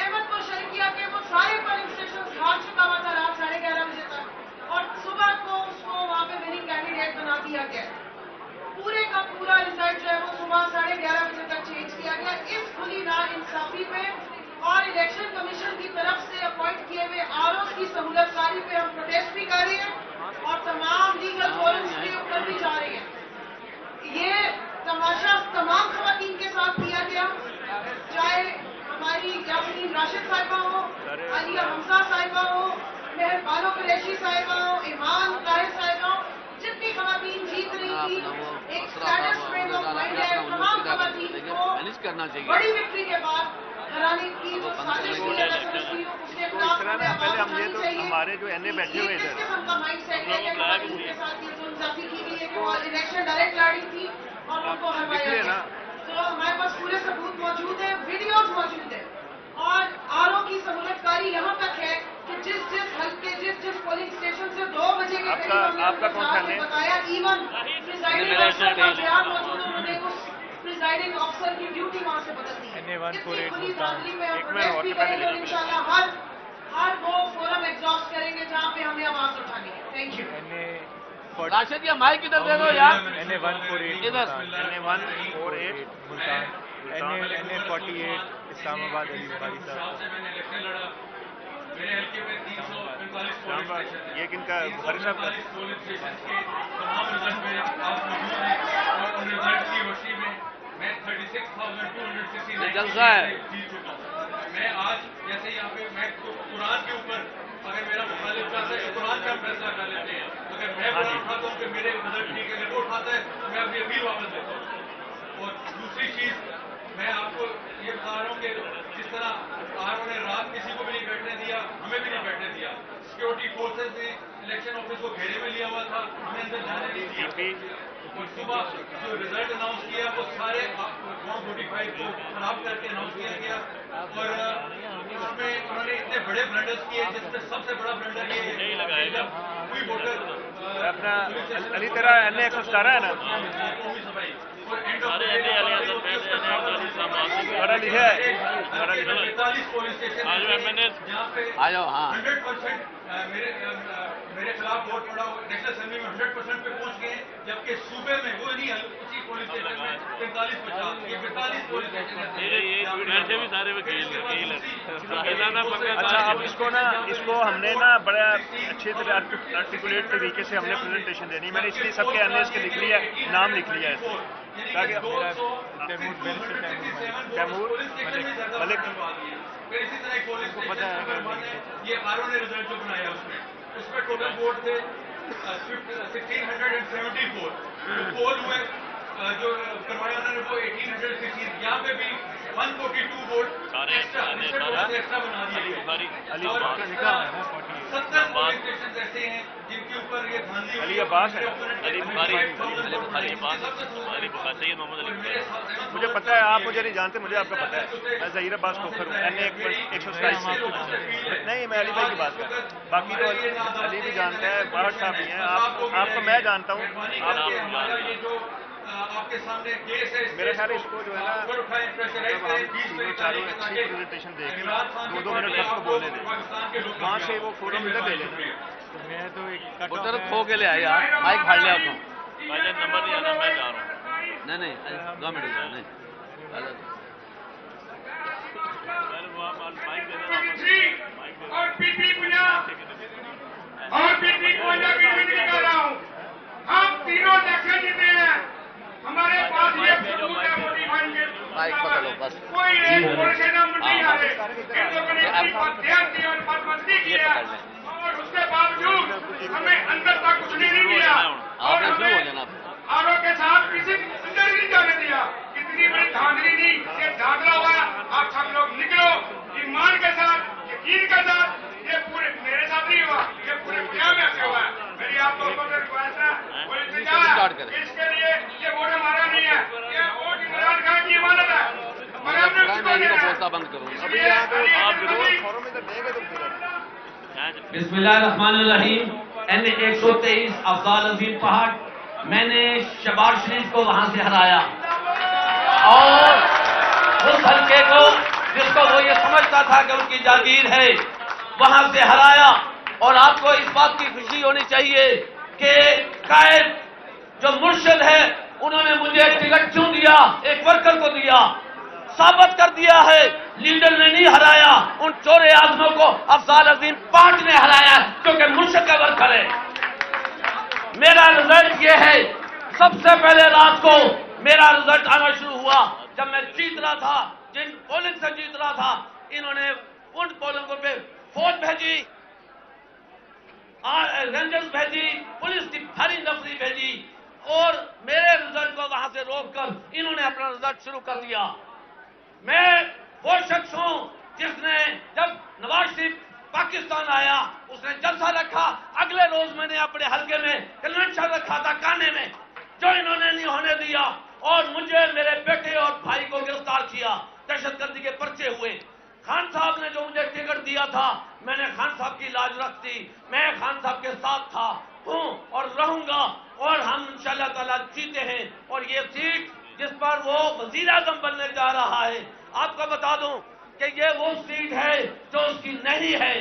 احمد پور شرقیہ کے وہ سارے پولنگ اسٹیشن ہار چکا ہوا تھا رات 11:30 بجے تک, اور صبح کو اس کو وہاں پہ وننگ کینڈیڈیٹ بنا دیا گیا. پورے کا پورا رزلٹ جو ہے وہ صبح 11:30 بجے تک چینج کیا گیا. اس کھلی نا انصافی پہ اور الیکشن کمیشن کی طرف سے اپوائنٹ کیے ہوئے آروز کی سہولت کاری پہ ہم پروٹیسٹ بھی کر رہے ہیں, اور تمام لیگل فورمز کے اوپر بھی جا رہے ہیں. یہ تماشا تمام خواتین کے ساتھ کیا گیا, چاہے ہماری یاسمین راشد صاحبہ ہو, عالیہ حمزہ صاحبہ ہو, مہر بانو قریشی صاحبہ ہو, ایمان طاہر صاحبہ ہو. جتنی خواتین جیت رہی تھی, ایک اسٹیٹس فریم آف مائنڈ ہے, تمام خواتین کو بڑی وکٹری کے بعد ہرانے کی جو سازش کی ہے اس کے خلاف پہلے ہم یہ تو ہمارے جو این اے بیٹھے ہوئے تھے, کس قسم کا مائنڈ سیٹ ہے کہ خواتین کے ساتھ یہ انصافی کی گئی ہے کہ وہ الیکشن ڈائریکٹ لڑی تھی اور ان کو ہروایا گیا. تو ہمارے پاس پورے ثبوت موجود ہیں, ویڈیوز موجود ہیں, اور آر او کی سہولت کاری یہاں تک ہے کہ جس حلقے جس پولنگ اسٹیشن سے 2 بجے کے قریب ہم نے اپنے جا کے بتایا, ایون پریزائڈنگ افسر کا بیان موجود ہے, انہوں نے اس پریزائڈنگ افسر کی ڈیوٹی وہاں سے بدل دی ہے. اتنی کھلی دھاندلی میں ہم پروٹیسٹ بھی کریں گے, اور انشاءاللہ ہر وہ فورم ایگزاسٹ کریں گے جہاں پہ ہمیں آواز اٹھانی ہے. Thank you. راشد یہ مائک ادھر دے دو یار. NA148 ملتان, NA48 اسلام آباد علی بخاری صاحب. یہ کن کا بخاری صاحب کا جلسہ ہے. میں آج جیسے یہاں پہ میں قرآن کے اوپر اگر میرا مخالف چاہتا ہے قرآن کا فیصلہ کر لیتے ہیں, اگر میں قرآن اٹھاتا ہوں کہ میرے نظر ٹھیک ہے, اگر وہ اٹھاتا ہے میں اپنی اپیل واپس لیتا ہوں. اور دوسری چیز میں آپ کو یہ بتا رہا ہوں کہ جس طرح آر او نے رات کسی کو بھی نہیں بیٹھنے دیا, ہمیں بھی نہیں بیٹھنے دیا, سیکورٹی فورسز نے الیکشن آفس کو گھیرے میں لیا ہوا تھا, ہمیں اندر جانے نہیں دیا. اور صبح جو رزلٹ اناؤنس کیا وہ سارے 145 کو خراب کر کے اناؤنس کیا گیا, اور اس میں انہوں نے اتنے بڑے بلنڈرز کیے, جس میں سب سے بڑا بلنڈر یہ ہے جب کوئی ووٹر اپنا علی تیرا NA 117 ہے نا, بڑا لکھا ہے 45 پولیس اسٹیشن آ جاؤ. ہاں 100% میرے خلاف ووٹ پڑا, نیشنل اسمبلی میں 100% پہ پہنچ گئے, جبکہ صوبے میں وہ نہیں, اسی پولیس اسٹیشن میں 45-50 یہ 45 پولیس اسٹیشن. اچھا اب اس کو ہم نے نا بڑا اچھے طرح آرٹیکولیٹ طریقے سے ہم نے پریزنٹیشن دینی. میں نے اس لیے سب کے NAs کے لکھ لیا, نام لکھ لیا ہے تاکہ تیمور ملک اسی طرح ایک پولیس اسٹیشن یہ آر او نے رزلٹ جو بنایا اس میں ٹوٹل ووٹ تھے 1674 پول ہوئے, جو کروایا انہوں نے وہ 1816. یہاں پہ بھی 142 ووٹ ایکسٹرا بنا دیے گئے, اور 70 پولنگ اسٹیشن ایسے ہیں جن کے اوپر یہ دھاندلی علی عباس ہے. مجھے پتہ ہے, آپ مجھے نہیں جانتے, مجھے آپ کا پتہ ہے. میں ظہیر عباس کھوکھر ہوں, NA 127 سے. نہیں, میں علی بھائی کی بات کر, باقی تو علی بھی جانتا ہے, باہر صاحب بھی ہیں, آپ کو میں جانتا ہوں. میرا خیال ہے اس کو جو ہے نا جب ہم تینوں چاروں اچھی پریزنٹیشن دے کے 2 منٹ تک کو بولنے دیں, وہاں سے وہ فورم ادھر لے لیں. میں تو ایک ادھر کھو کے لے آئے یار, مائک پھاڑ لیا تو نمبر نہیں آنا, میں جا رہا ہوں. نہیں 2 منٹ نہیں اور پی پی کو نکال رہا ہوں. ہم تینوں الیکشن جیتے ہیں, ہمارے پاس یہ ثبوت ہے, کوئی ایک پورشن ہم نہیں آ رہے, ان لوگوں نے اپنی پر دھیان دیا اور پابندی کیا, اور اس کے باوجود ہمیں اندر تک کچھ نہیں دیا, اور ہمیں آر او کے ساتھ کسی اندر نہیں جانے دیا. کتنی بڑی راستہ بند کروں. بسم اللہ الرحمن الرحیم. N123 افضال عظیم پہاڑ، میں نے شباز شریف کو وہاں سے ہرایا اور اس حلقے کو جس کو وہ یہ سمجھتا تھا کہ ان کی جاگیر ہے وہاں سے ہرایا. اور آپ کو اس بات کی خوشی ہونی چاہیے کہ قائد جو مرشد ہے انہوں نے مجھے ٹکٹ کیوں دیا، ایک ورکر کو دیا. ثابت کر دیا ہے لیڈر نے نہیں ہرایا، ان چور اعظموں کو افضال عظیم پانچ نے ہرایا کیونکہ مرشد کا ورکر ہے. میرا رزلٹ یہ ہے، سب سے پہلے رات کو میرا رزلٹ آنا شروع ہوا جب میں جیت رہا تھا، جن پولنگ سے جیت رہا تھا انہوں نے ان پولنگوں پہ فوج بھیجی، رینجرز بھیجی، پولیس کی بھاری نفری بھیجی اور میرے رزلٹ کو وہاں سے روک کر انہوں نے اپنا رزلٹ شروع کر دیا. میں وہ شخص ہوں جس نے جب نواز شریف پاکستان آیا اس نے جلسہ رکھا، اگلے روز میں نے اپنے حلقے میں کنونشن رکھا تھا کانے میں، جو انہوں نے نہیں ہونے دیا اور مجھے میرے بیٹے اور بھائی کو گرفتار کیا. دہشت گردی کے پرچے ہوئے. خان صاحب نے جو مجھے ٹکٹ دیا تھا میں نے خان صاحب کی لاج رکھ دی. میں خان صاحب کے ساتھ تھا، ہوں اور رہوں گا اور ہم انشاءاللہ تعالیٰ جیتے ہیں. اور یہ سیٹ جس پر وہ وزیر اعظم بننے جا رہا ہے، آپ کو بتا دوں کہ یہ وہ سیٹ ہے جو اس کی نہیں ہے.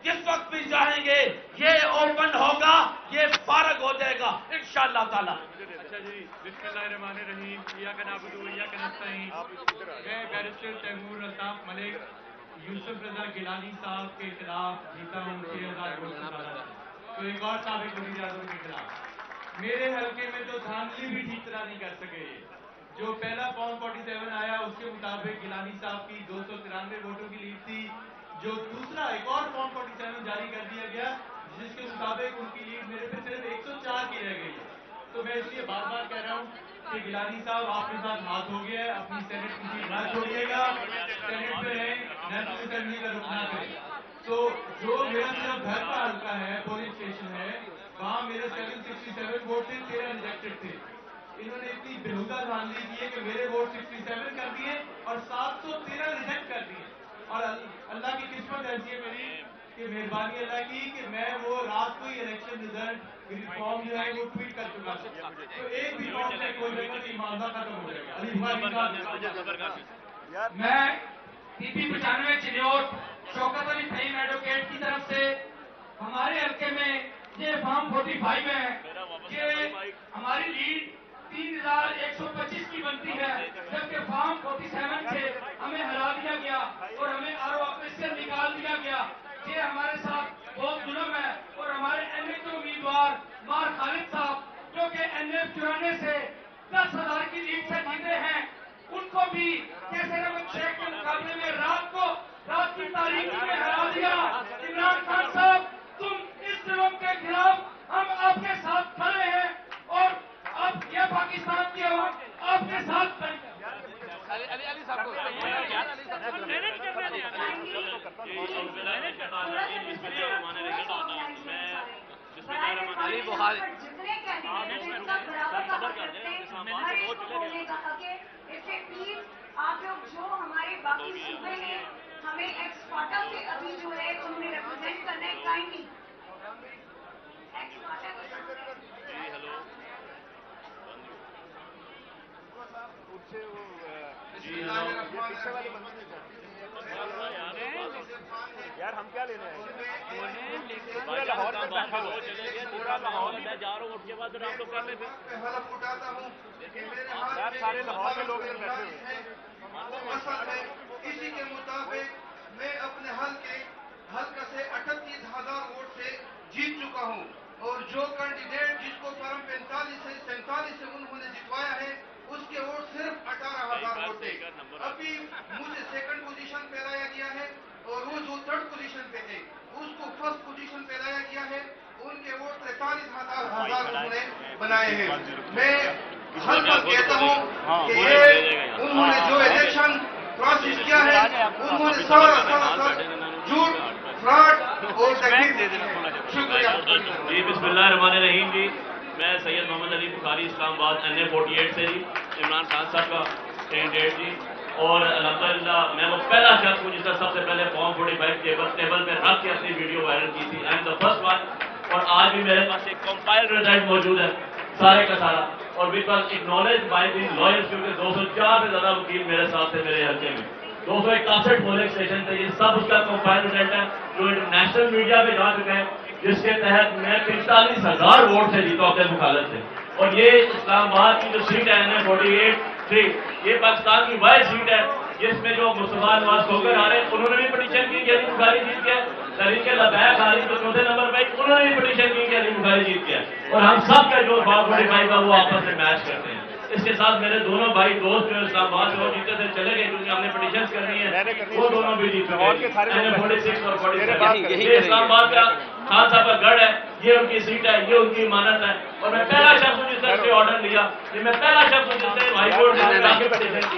جس وقت بھی چاہیں گے یہ اوپن ہوگا، یہ فارغ ہو جائے گا انشاءاللہ تعالیٰ. اچھا جی، بسم اللہ الرحمن الرحیم. ایاک نعبد و ایاک نستعین. میں بیرسٹر تیمور الطاف ملک یوسف رضا گیلانی صاحب کے خلاف جیتا ہوں 6000 ووٹ سے زیادہ. تو ایک اور سابق وزیر اعظم کے خلاف میرے حلقے میں تو دھاندلی بھی ٹھیک طرح نہیں کر سکے. جو پہلا فارم 47 آیا اس کے مطابق گیلانی صاحب کی 293 ووٹوں کی لیڈ تھی. جو دوسرا ایک اور فارم 47 جاری کر دیا گیا جس کے مطابق ان کی لیڈ میرے پہ صرف 104 کی رہ گئی ہے. تو میں اس لیے بار بار کہہ رہا ہوں کہ گیلانی صاحب آپ کے ساتھ ہاتھ ہو گیا ہے، اپنی سینٹ کی سیٹ نہ چھوڑیے گا، سینٹ پہ رہیں، نیشنل اسمبلی کا رخ نہ کریں. تو جو میرا صرف گھر کا حلقہ ہے، پولنگ اسٹیشن ہے، وہاں میرے 767 ووٹ تھے، 13 ریجیکٹڈ تھے. انہوں نے اتنی بےہودہ دھاندلی کی ہے کہ میرے ووٹ 67 کر دیے اور 713 ریجیکٹ کر دیے. اور اللہ کی قسمت ایسی ہے میری کہ مہربانی اللہ کی کہ میں وہ رات کو ہی الیکشن رزلٹ میری فارم جو ہے وہ ٹویٹ کر چکا تھا. تو ایک بھی فارم میں کوئی ضرورت نہیں، معاملہ ختم ہو جائے گا. میں پی پی 95 چنیوٹ شوکت علی فہیم ایڈوکیٹ کی طرف سے ہمارے حلقے میں یہ فارم 45 ہے. یہ ہماری لیڈ 3125 کی بنتی ہے، جبکہ فارم 47 سے ہمیں ہرا دیا گیا اور ہمیں آر او آفس سے نکال دیا گیا. یہ ہمارے ساتھ بہت ظلم ہے. اور ہمارے این ایف کے امیدوار مار خالد صاحب جو کہ این ایف 94 سے 10,000 کی لیڈ سے جیتے ہیں، ان کو بھی کیسے نمک شیخ کے مقابلے میں رات کی تاریخی میں ہرا دیا. عمران خان صاحب، تم اس ظلم کے خلاف ہم آپ کے ساتھ کھڑے ہیں اور اب یہ پاکستان کی عوام آپ کے ساتھ کھڑی ہے. علی صاحب کو علی بخاری جتنے کینڈیڈیٹ کا برابر خبر کرتے ہیں اسے پلیز آپ لوگ جو ہمارے باقی صوبے ہیں ہمیں ایکسپورٹر سے ابھی جو ہے انہوں نے ریپرزینٹ کرنا ہے کائنڈلی یار ہم کیا لینے ہیں؟ میں حلف اٹھاتا ہوں کہ میرے ہاتھ سارے لاہور کے لوگ بیٹھے ہوئے اصل میں اسی کے مطابق میں اپنے حلقہ سے 38,000 ووٹ سے جیت چکا ہوں. اور جو کینڈیڈیٹ جس کو فارم 47 سے انہوں نے جتوایا ہے اس کے ووٹ صرف 18,000 ووٹ تھے. ابھی مجھے سیکنڈ پوزیشن پہ لایا گیا ہے اور وہ جو تھرڈ پوزیشن پہ تھے اس کو فرسٹ پوزیشن پہ لایا گیا ہے. ان کے ووٹ 43,000 انہوں نے بنائے ہیں. میں ہر بار کہتا ہوں کہ یہ انہوں نے جو الیکشن پروسیس کیا ہے انہوں نے سارا جھوٹ فراڈ اور شکریہ. جی بسم اللہ الرحمن الرحیم. جی میں سید محمد علی بخاری اسلام آباد NA 48 سے جی عمران خان صاحب کا کینڈیڈیٹ. جی اور الحمدللہ میں وہ پہلا شخص ہوں جس نے سب سے پہلے فارم 45 ٹیبل پہ رکھ کے اپنی ویڈیو وائرل کی تھی. I am the first one. اور آج بھی میرے پاس ایک کمپائل رزلٹ موجود ہے سارے کا سارا, اور which was acknowledged by the lawyers, کیونکہ 204 سے زیادہ وکیل میرے ساتھ تھے میرے حلقے میں. 261 پولنگ اسٹیشن تھے. یہ سب اس کا کمپائل رزلٹ ہے جو انٹرنیشنل میڈیا پہ جا چکے ہیں, جس کے تحت میں 45,000 ووٹ سے جیتا اپنے مخالف سے. اور یہ اسلام آباد کی جو سیٹ ہے NM48-3, یہ پاکستان کی واحد سیٹ ہے جس میں جو مسلمان نواز کھوکر آ رہے ہیں انہوں نے بھی پٹیشن کی کہ علی بخاری جیت گیا. تحریک لبیک آ رہی جو چوتھے نمبر پہ انہوں نے بھی پٹیشن کی کہ علی بخاری جیت گیا. اور ہم سب کا جو فارم 45 کا وہ آپس میں میچ کرتے ہیں. اس کے ساتھ میرے دونوں بھائی دوست جو اسلام آباد سے وہ جیتے تھے چلے گئے کیونکہ ہم نے پٹیشن کرنی ہے, وہ دونوں بھی جیت گئے. 46 اور 47. یہ اسلام آباد کا خان صاحب کا گڑھ ہے, یہ ان کی سیٹ ہے, یہ ان کی امانت ہے. اور میں پہلا شخص ہوں جس نے اس سے آرڈر لیا, یہ میں پہلا شخص ہوں جس نے ہائی کورٹ سے جا کے پٹیشن کی.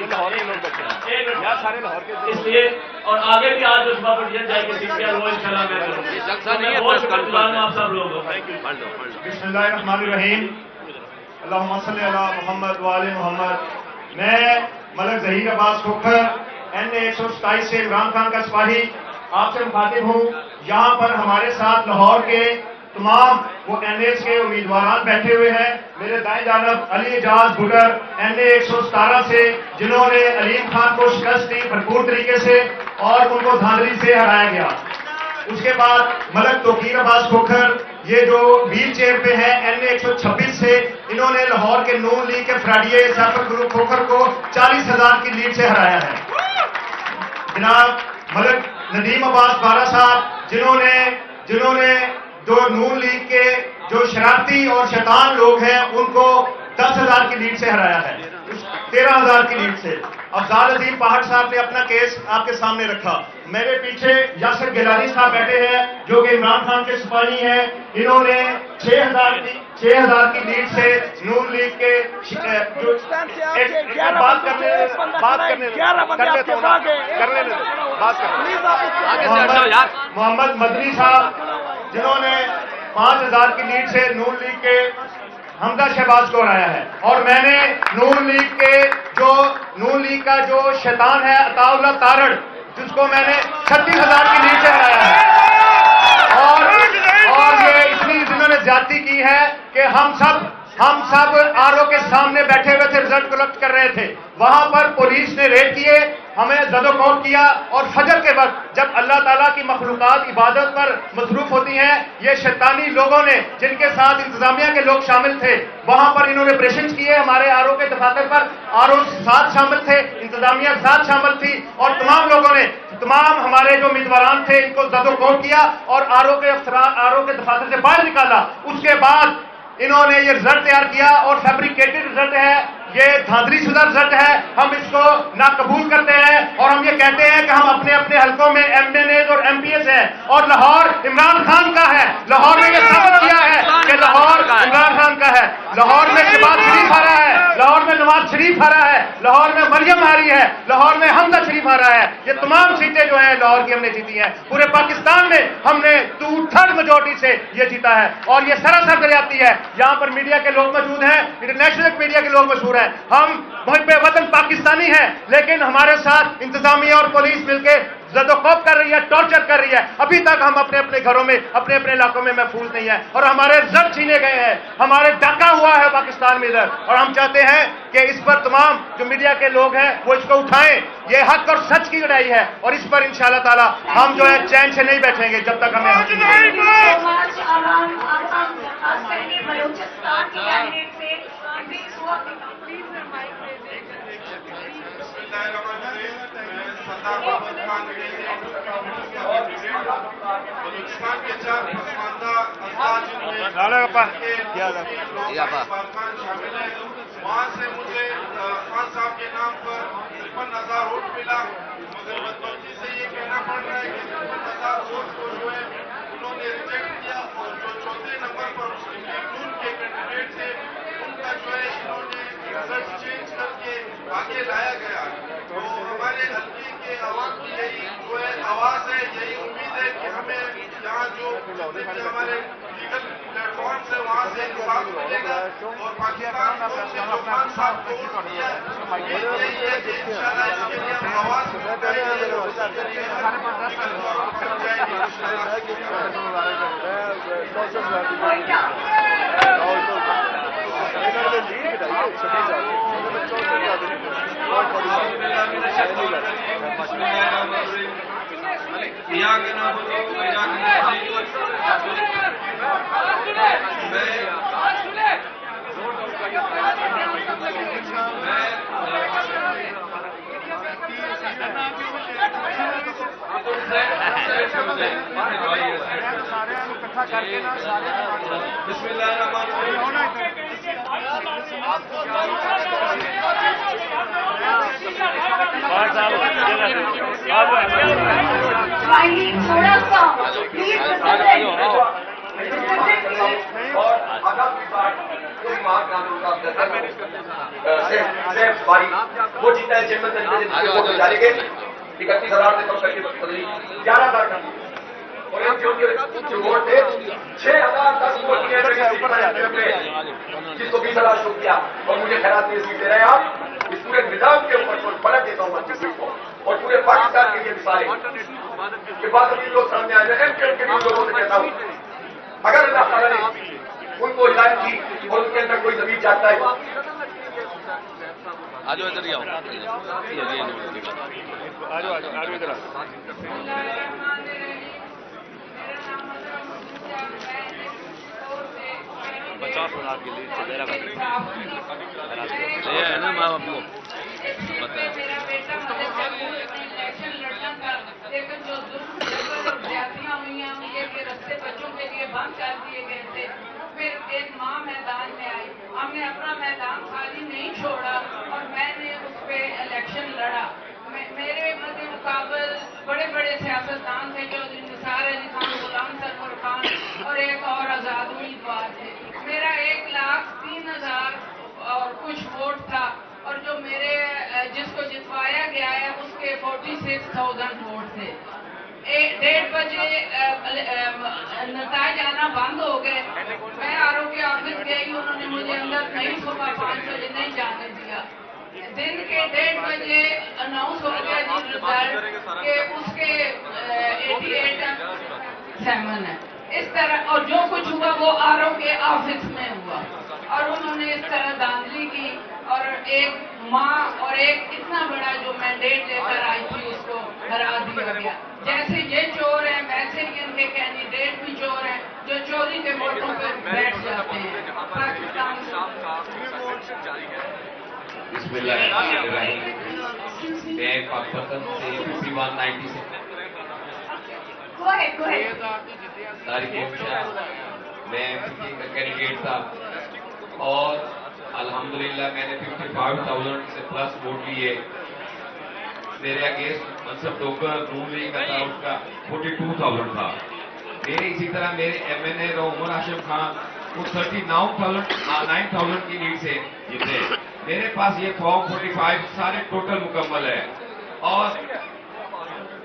اس لیے اور آگے بھی آج اس بار پٹیشن جائے گی سیٹ ہے, وہ انشاءاللہ میں کروں. بہت شکر گزار ہوں آپ سب لوگوں کو. بسم اللہ الرحمن الرحیم. اللہم صلی علی محمد وآل محمد. میں ملک ظہیر عباس کھوکھر NA 127 سے عمران خان کا سپاہی آپ سے مخاطب ہوں. یہاں پر ہمارے ساتھ لاہور کے تمام وہ NAs کے امیدواران بیٹھے ہوئے ہیں. میرے دائیں جانب علی اعجاز بھٹر NA 117 سے, جنہوں نے علیم خان کو شکست دی بھرپور طریقے سے اور ان کو دھاندلی سے ہرایا گیا. اس کے بعد ملک توقیر عباس کھوکھر, یہ جو ویل چیئر پہ ہیں NA 126 سے, انہوں نے لاہور کے نون لیگ کے فراڈیے سیفر گروپ کھوکھر کو 40,000 کی لیڈ سے ہرایا ہے. جناب ملک ندیم عباس بارہ صاحب, جنہوں نے جو نون لیگ کے جو شرارتی اور شیطان لوگ ہیں ان کو 10,000 کی لیڈ سے ہرایا ہے, 13,000 کی لیڈ سے. افضال عظیم پہاڑ صاحب نے اپنا کیس آپ کے سامنے رکھا. میرے پیچھے یاسر گیلانی صاحب بیٹھے ہیں جو کہ عمران خان کے سپاہی ہیں. انہوں نے 6,000 کی لیڈ سے نون لیگ کے محمد مدنی صاحب, جنہوں نے 5,000 کی لیڈ سے نون لیگ کے حمزہ شہباز کو ہرایا ہے. اور میں نے نون لیگ کا جو شیطان ہے عطا اللہ تارڑ, جس کو میں نے 36,000 کی لیڈ سے ہرایا ہے. اور یہ اس لیے جنہوں نے زیادتی کی ہے کہ ہم سب RO کے سامنے بیٹھے ہوئے تھے, رزلٹ کلیکٹ کر رہے تھے. وہاں پر پولیس نے ریڈ کیے, ہمیں زد و کوب کیا, اور فجر کے وقت جب اللہ تعالیٰ کی مخلوقات عبادت پر مصروف ہوتی ہیں, یہ شیطانی لوگوں نے جن کے ساتھ انتظامیہ کے لوگ شامل تھے, وہاں پر انہوں نے پریشنز کیے ہمارے RO کے دفاتر پر. RO ساتھ شامل تھے, انتظامیہ ساتھ شامل تھی, اور تمام لوگوں نے تمام ہمارے جو امیدواران تھے ان کو زد و کوب کیا اور RO کے دفاتر سے باہر نکالا. اس کے بعد انہوں نے یہ رزلٹ تیار کیا اور فیبریکیٹڈ رزلٹ ہے, یہ دھاندلی شدہ رزلٹ ہے. ہم اس کو ناقبول کرتے ہیں اور ہم یہ کہتے ہیں کہ ہم اپنے اپنے حلقوں میں MNAs اور MPs ہیں, اور لاہور عمران خان کا ہے. لاہور میں یہ ثابت کیا ہے کہ لاہور عمران خان کا ہے. لاہور میں شہباز شریف آ رہا ہے, لاہور میں نواز شریف آ رہا ہے, لاہور میں مریم آ رہی ہے, لاہور میں حمزہ شریف آ رہا ہے. یہ تمام سیٹیں جو ہیں لاہور کی ہم نے جیتی ہیں. پورے پاکستان میں ہم نے 2/3 میجورٹی سے یہ جیتا ہے. اور یہ سراسر دریافتی ہے. یہاں پر میڈیا کے لوگ موجود ہیں, انٹرنیشنل میڈیا کے لوگ مشہور ہیں. ہم محب وطن پاکستانی ہیں, لیکن ہمارے ساتھ انتظامیہ اور پولیس مل کے زد و کوب کر رہی ہے, ٹارچر کر رہی ہے. ابھی تک ہم اپنے اپنے گھروں میں اپنے اپنے علاقوں میں محفوظ نہیں ہیں, اور ہمارے رزلٹ چھینے گئے ہیں, ہمارے ڈاکہ ہوا ہے پاکستان میں ادھر. اور ہم چاہتے ہیں کہ اس پر تمام جو میڈیا کے لوگ ہیں وہ اس کو اٹھائیں. یہ حق اور سچ کی لڑائی ہے, اور اس پر انشاءاللہ تعالی ہم جو ہے چین سے نہیں بیٹھیں گے جب تک ہمیں بلوچستان کے 4 پسماندہ شامل ہیں. وہاں سے مجھے خان صاحب کے نام پر 53,000 ووٹ ملا, مگر بدبختی سے یہ کہنا پڑ رہا ہے کہ 53,000 ووٹ کو جو ہے انہوں نے ریجیکٹ کیا, اور جو چوتھے نمبر پر مسلم لیگ نون کے کینڈیڈیٹ تھے ان کا جو ہے انہوں نے رزلٹ چینج کر کے آگے لایا گیا. تو ہمارے حلقے کے یہ عوام کی یہی جو ہے آواز ہے, یہی امید ہے کہ ہمیں یہاں جو ہمارے لیگل پلیٹ فارمس ہے وہاں سے انصاف ملے گا, اور پاکستان کو جو 5 سال ووٹ دیا یہی ہے کہ انشاءاللہ اس کے لیے ہم آواز اٹھائیں گے, تھوڑا سا پلیز وہ جیتا ہے چیئرمین 31,000 سے کم کر کے 11,000 کا, اور جو ووٹ تھے 6,010 ووٹ جس کو 20,000 شو کیا, اور مجھے خیرات میں سیٹ دے رہے ہیں آپ. اس پورے نظام کے اوپر پلٹ دیتا ہوں اور پورے پاکستان کے لیے مثالیں کے بعد ابھی لوگ سامنے آئے ہیں. کے لوگوں سے کہتا ہوں اگر اللہ تعالیٰ نے ان کو ہدایت کی اور ان کے اندر کوئی ضمیر چاہتا ہے آجو ادھر ہی آؤ, آجو ادھر آؤ. 50,000 کے لیے میرا یہ ہے نا ماں باپ کو میرا بیٹا الیکشن لڑنا تھا, لیکن جو زیادتیاں ہوئی ہیں مجھے کہ رستے بچوں کے لیے بند کر دیے گئے تھے. پھر ایک ماں میدان میں آئی, ہم نے اپنا میدان خالی نہیں چھوڑا اور میں نے اس پہ الیکشن لڑا. میرے مدِ مقابل بڑے بڑے سیاستدان تھے, چودھری نثار علی خان, غلام سرور خان اور ایک اور آزاد امیدوار تھے. میرا 1,03,000 اور کچھ ووٹ تھا, اور جو میرے جس کو جتوایا گیا ہے اس کے 46,000 ووٹ تھے. 1:30 بجے نتائج آنا بند ہو گئے. میں آرو کے آفس گئی, انہوں نے مجھے اندر نہیں, صبح 5 بجے نہیں جانے دیا. دن کے 1:30 بجے اناؤنس ہو گیا جی رزلٹ کہ اس کے 88.7 ہے. اس طرح اور جو کچھ ہوا وہ آرو کے آفس میں ہوا, اور انہوں نے اس طرح دھاندلی کی, اور ایک ماں اور ایک اتنا بڑا جو مینڈیٹ لے کر آئی تھی اس کو ہرا دیا گیا. جیسے یہ چور ہیں ویسے ہی ان کے کینڈیڈیٹ بھی چور ہیں جو چوری کے ووٹوں پہ بیٹھ جاتے ہیں. پاکستان بسم اللہ الرحمن الرحیم. میں پاکستان سے 5190 سے تاریخ میں کا کینڈیڈیٹ تھا, اور الحمدللہ میں نے 55,000 سے پلس ووٹ لیے. میرے اگینسٹ منصب ڈوگر نون لیگ کا تھا, اس کا 42,000 تھا. میرے اسی طرح میرے MNA عمر ہاشم خان وہ 39,000 کی لیڈ سے جیتے. میرے پاس یہ فارم 45 سارے ٹوٹل مکمل ہے, اور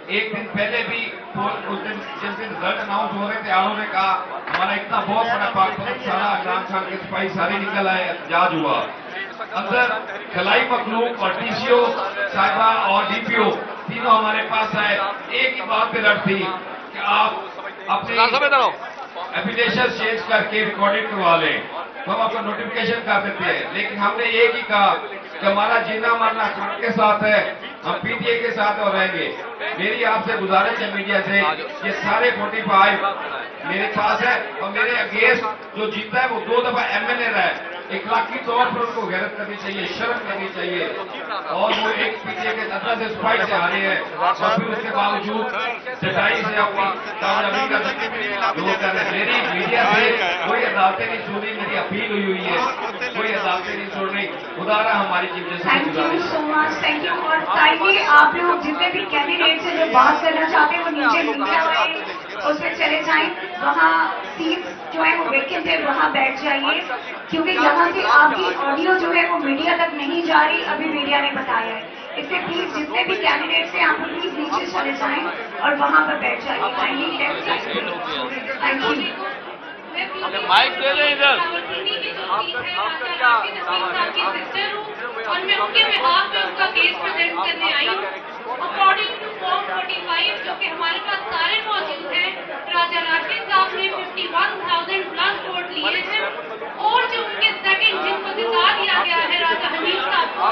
ایک دن پہلے بھی اس دن جس دن رزلٹ اناؤنس ہو رہے تھے آرو نے کہا ہمارا اتنا بہت بڑا پاکستان سارا عمران خان کے سپاہی سارے نکل آئے, احتجاج ہوا. اندر خلائی مخلوق اور TCO صاحبہ اور DPO تینوں ہمارے پاس آئے. ایک ہی بات پہ لڑ تھی کہ آپ اپنے اپلیکیشن چینج کر کے ریکارڈنگ کروا لیں, ہم آپ کو نوٹیفکیشن کر دیتے ہیں. لیکن ہم نے ایک ہی کہا کہ ہمارا جینا مرنا خان کے ساتھ ہے, ہم PTI کے ساتھ اور رہیں گے. میری آپ سے گزارش ہے میڈیا سے, یہ سارے 45 میرے پاس ہے, اور میرے اگینسٹ جو جیتا ہے وہ 2 دفعہ MNA رہا ہے. اخلاقی طور پر ان کو غیرت کرنی چاہیے, شرم کرنی چاہیے, اور وہ ایک PTI کے اندر سے سپاہی سے آ رہے ہیں, اور پھر اس کے باوجود سچائی سے اپنی کامیابی کا وہ کر رہے ہیں. میری میڈیا سے کوئی عدالتیں نہیں سن رہی, میری اپیل ہوئی ہے, کوئی عدالتیں نہیں سن رہی. خدا رہا ہماری chief justice thank you so much, thank you. اور تاکہ آپ لوگ جتنے بھی کینڈیڈیٹ سے جو بات کرنا چاہتے ہیں وہ نیچے لکھا ہوا ہے اس پہ چلے جائیں, وہاں سیٹ جو ہے وہ ویکینٹ ہے وہاں بیٹھ جائیے, کیونکہ یہاں سے آپ کی آڈیو جو ہے وہ میڈیا تک نہیں جا رہی, ابھی میڈیا نے بتایا ہے. اس سے پلیز جتنے بھی کینڈیڈیٹس ہیں آپ پلیز نیچے چلے جائیں اور وہاں پر بیٹھ جائیے. Thank you. مائک دے دیں ادھر. اور میں ان کے بہاف میں ان کا کیس پریزنٹ کرنے آئی ہوں. اکارڈنگ ٹو فارم 45 جو کہ ہمارے پاس سارے موجود ہیں, راجا راشد صاحب نے 51,000 پلس ووٹ لیے ہیں, اور جو ان کے سیکنڈ جن کو جتا دیا گیا ہے راجا حمید صاحب کو,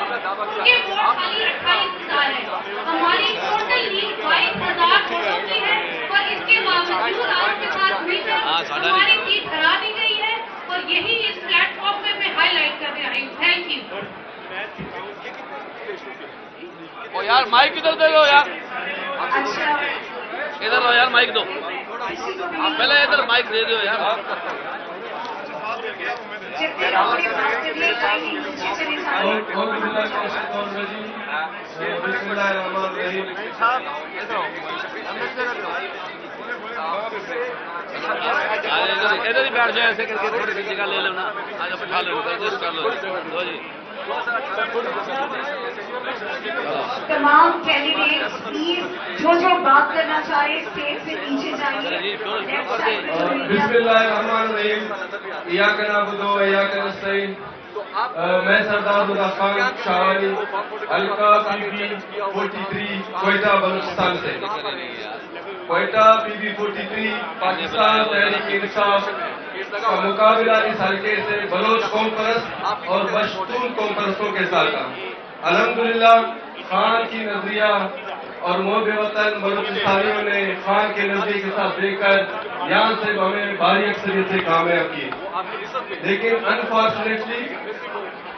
ان کے ووٹ خالی 28,000 ہے. ہماری ٹوٹل لیڈ 22,000 ووٹوں کی ہے, اور اس کے باوجود آپ کے ساتھ مل کر ہماری سیٹ ہرا دی گئی ہے, اور یہی اس پلیٹ فارم پہ میں ہائی لائٹ کرنے آئی ہوں. Thank you. او یار مائک ادھر دے دو یار, ادھر دو یار مائک دو, پہلے ادھر مائک دے دو یار. ادھر ہی بیٹھ جائے, ایسے کر کے تھوڑی سی جگہ لے لو نا, آج بٹھا لو, ایڈجسٹ کر لو. دو جی. تمام کینڈیڈیٹس پلیز جو بات کرنا چاہے اسٹیج سے نیچے جائیے. بسم اللہ الرحمن الرحیم. ایاک نعبد و ایاک نستعین. میں سردار خدا خان شاہوانی حلقہ پی بی 43 کوئٹہ بلوچستان سے. کوئٹہ پی بی 43 پاکستان تحریک انصاف کا مقابلہ اس حلقے سے بلوچ کانفرنس اور پشتون کانفرنسوں کے ساتھ تھا. الحمدللہ خان کی نظریہ اور محب وطن بلوچستانیوں نے خان کے نظریے کے ساتھ دیکھ کر یہاں سے ہمیں بھاری اکثریت سے کامیاب کی. لیکن انفارچونیٹلی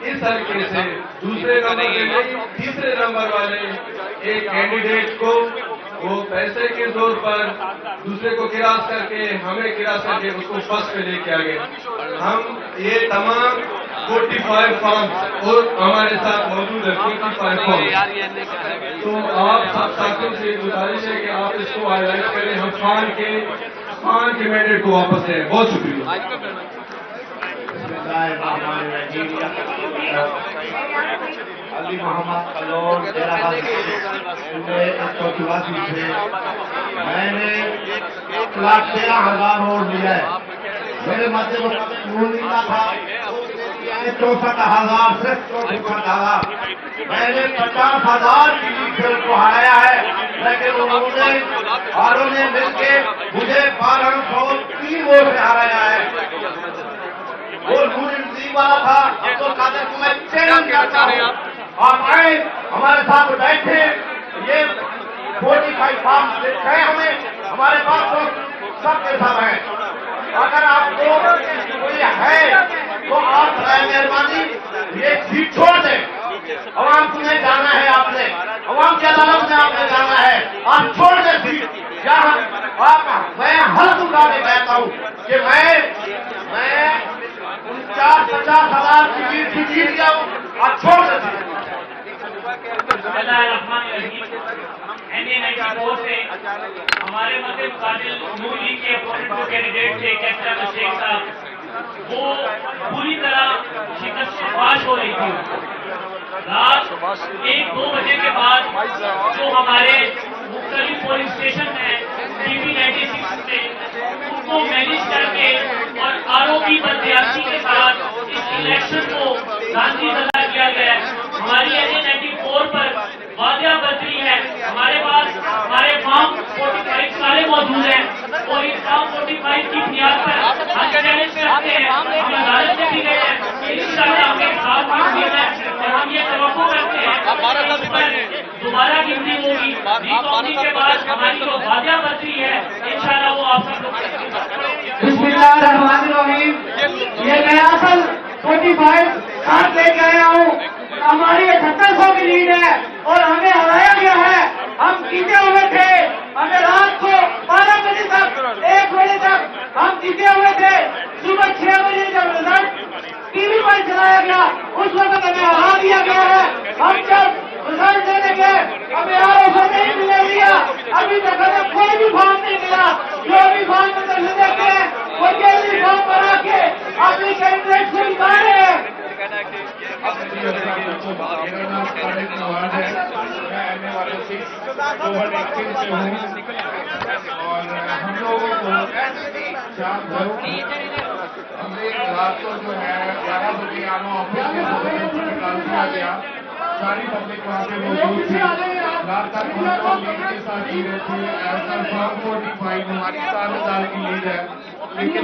اس حلقے سے دوسرے نمبر کے نہیں تیسرے نمبر والے ایک کینڈیڈیٹ کو وہ پیسے کے زور پر دوسرے کو کراس کر کے ہمیں کراس کر کے اس کو فرسٹ پہ لے کے آگے. ہم یہ تمام 45 فارمز اور ہمارے ساتھ موجود ہے 45 فارمز. تو آپ سب ساتھیوں سے گزارش ہے کہ آپ اس کو ہائی لائٹ کریں. ہم خان کے مینڈیٹ کو واپس لیں. بہت شکریہ. علی محمد کلور ڈیرہ غازی سے میں نے 1,13,000 ووٹ لیا ہے. میرے مدد مقابلہ تھا 64,000 سے 64,000. میں نے 50,000 کی لیڈ سے ان کو ہرایا ہے, لیکن انہوں نے مل کے مجھے 1203 ووٹ سے ہرایا ہے. وہ نور انصاف والا تھا, عبد القادر کو میں چیلنج کرتا ہوں, آپ آئے ہمارے ساتھ بیٹھے. یہ 45 فارم گئے ہمیں, ہمارے پاس تو سب کے ساتھ ہیں. اگر آپ کو کوئی ہے تو آپ برائے مہربانی یہ سیٹ چھوڑ دیں. عوام کو نہیں جانا ہے, آپ نے عوام کی عدالت میں آپ نے جانا ہے, آپ چھوڑ دیں سیٹ. میں حلف اٹھا کے کہتا ہوں کہ میں 50,000 کی لیڈ سے جیت گیا ہوں, آپ چھوڑ دیں. ہمارے مدد مقابل نون لیگ کے اپوننٹ جو کینڈیڈیٹ تھے کیپٹن شیخ صاحب, وہ پوری طرح شکست سے پاش ہو رہی تھی. رات 1-2 بجے کے بعد جو ہمارے مختلف پولنگ اسٹیشن ہیں PB 96 میں, ان کو مینیج کر کے اور RO کی بدیاتی کے ساتھ اس الیکشن کو گاندھی سزا کیا گیا ہے. ہماری NA 94 پر واضح برتری ہے. ہمارے پاس ہمارے فارم 45 سارے موجود ہیں, اور اس فارم 45 کی بنیاد پر ہم چیلنج کرتے ہیں. ہم عدالت میں بھی گئے ہیں, انشاءاللہ ہمیں ساتھ بھی ہے, اور ہم یہ توقع کرتے ہیں دوبارہ گنتی ہوگی. ری کے بعد ہماری جو واضح برتری ہے انشاءاللہ وہ آپ سب لوگ. بسم اللہ الرحمن الرحیم. یہ میں اصل 45 ساتھ لے کے آیا ہوں. ہماری 7800 کی لیڈ ہے اور ہمیں ہرایا گیا ہے. ہم جیتے ہوئے تھے, ہمیں رات کو 12 بجے تک 1 بجے تک ہم جیتے ہوئے تھے. صبح 6 بجے جب رزلٹ TV پر چلایا گیا اس وقت ہمیں ہرا دیا گیا ہے. ہم جب رزلٹ دینے گئے ہمیں آر نہیں ملے لیا. ابھی تک ہمیں کوئی بھی فارم نہیں ملا. جو بھی فارم میں درج دیتے ہیں وہ جلدی فارم پر آ کے اپنی کینڈیڈیٹ سے نکالے ہیں. اوور ایکٹنگ سے ہوں اور ہم لوگوں کو 4 گھروں ہم ایک رات کو جو ہے 11 بجے آنا آفس کے نکال دیا گیا. ساری پبلک وہاں پہ موجود تھی. رات تک ہم لیڈ کے ساتھ جی رہے تھے. ایز پر فارم 45 ہماری 4,000 کی لیڈ ہے, لیکن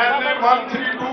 LA 132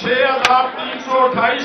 6,328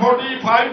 45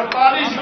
48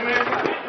LA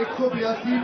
182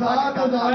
7,000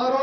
RO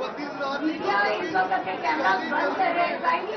32,000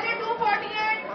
LA 248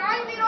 90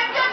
MCM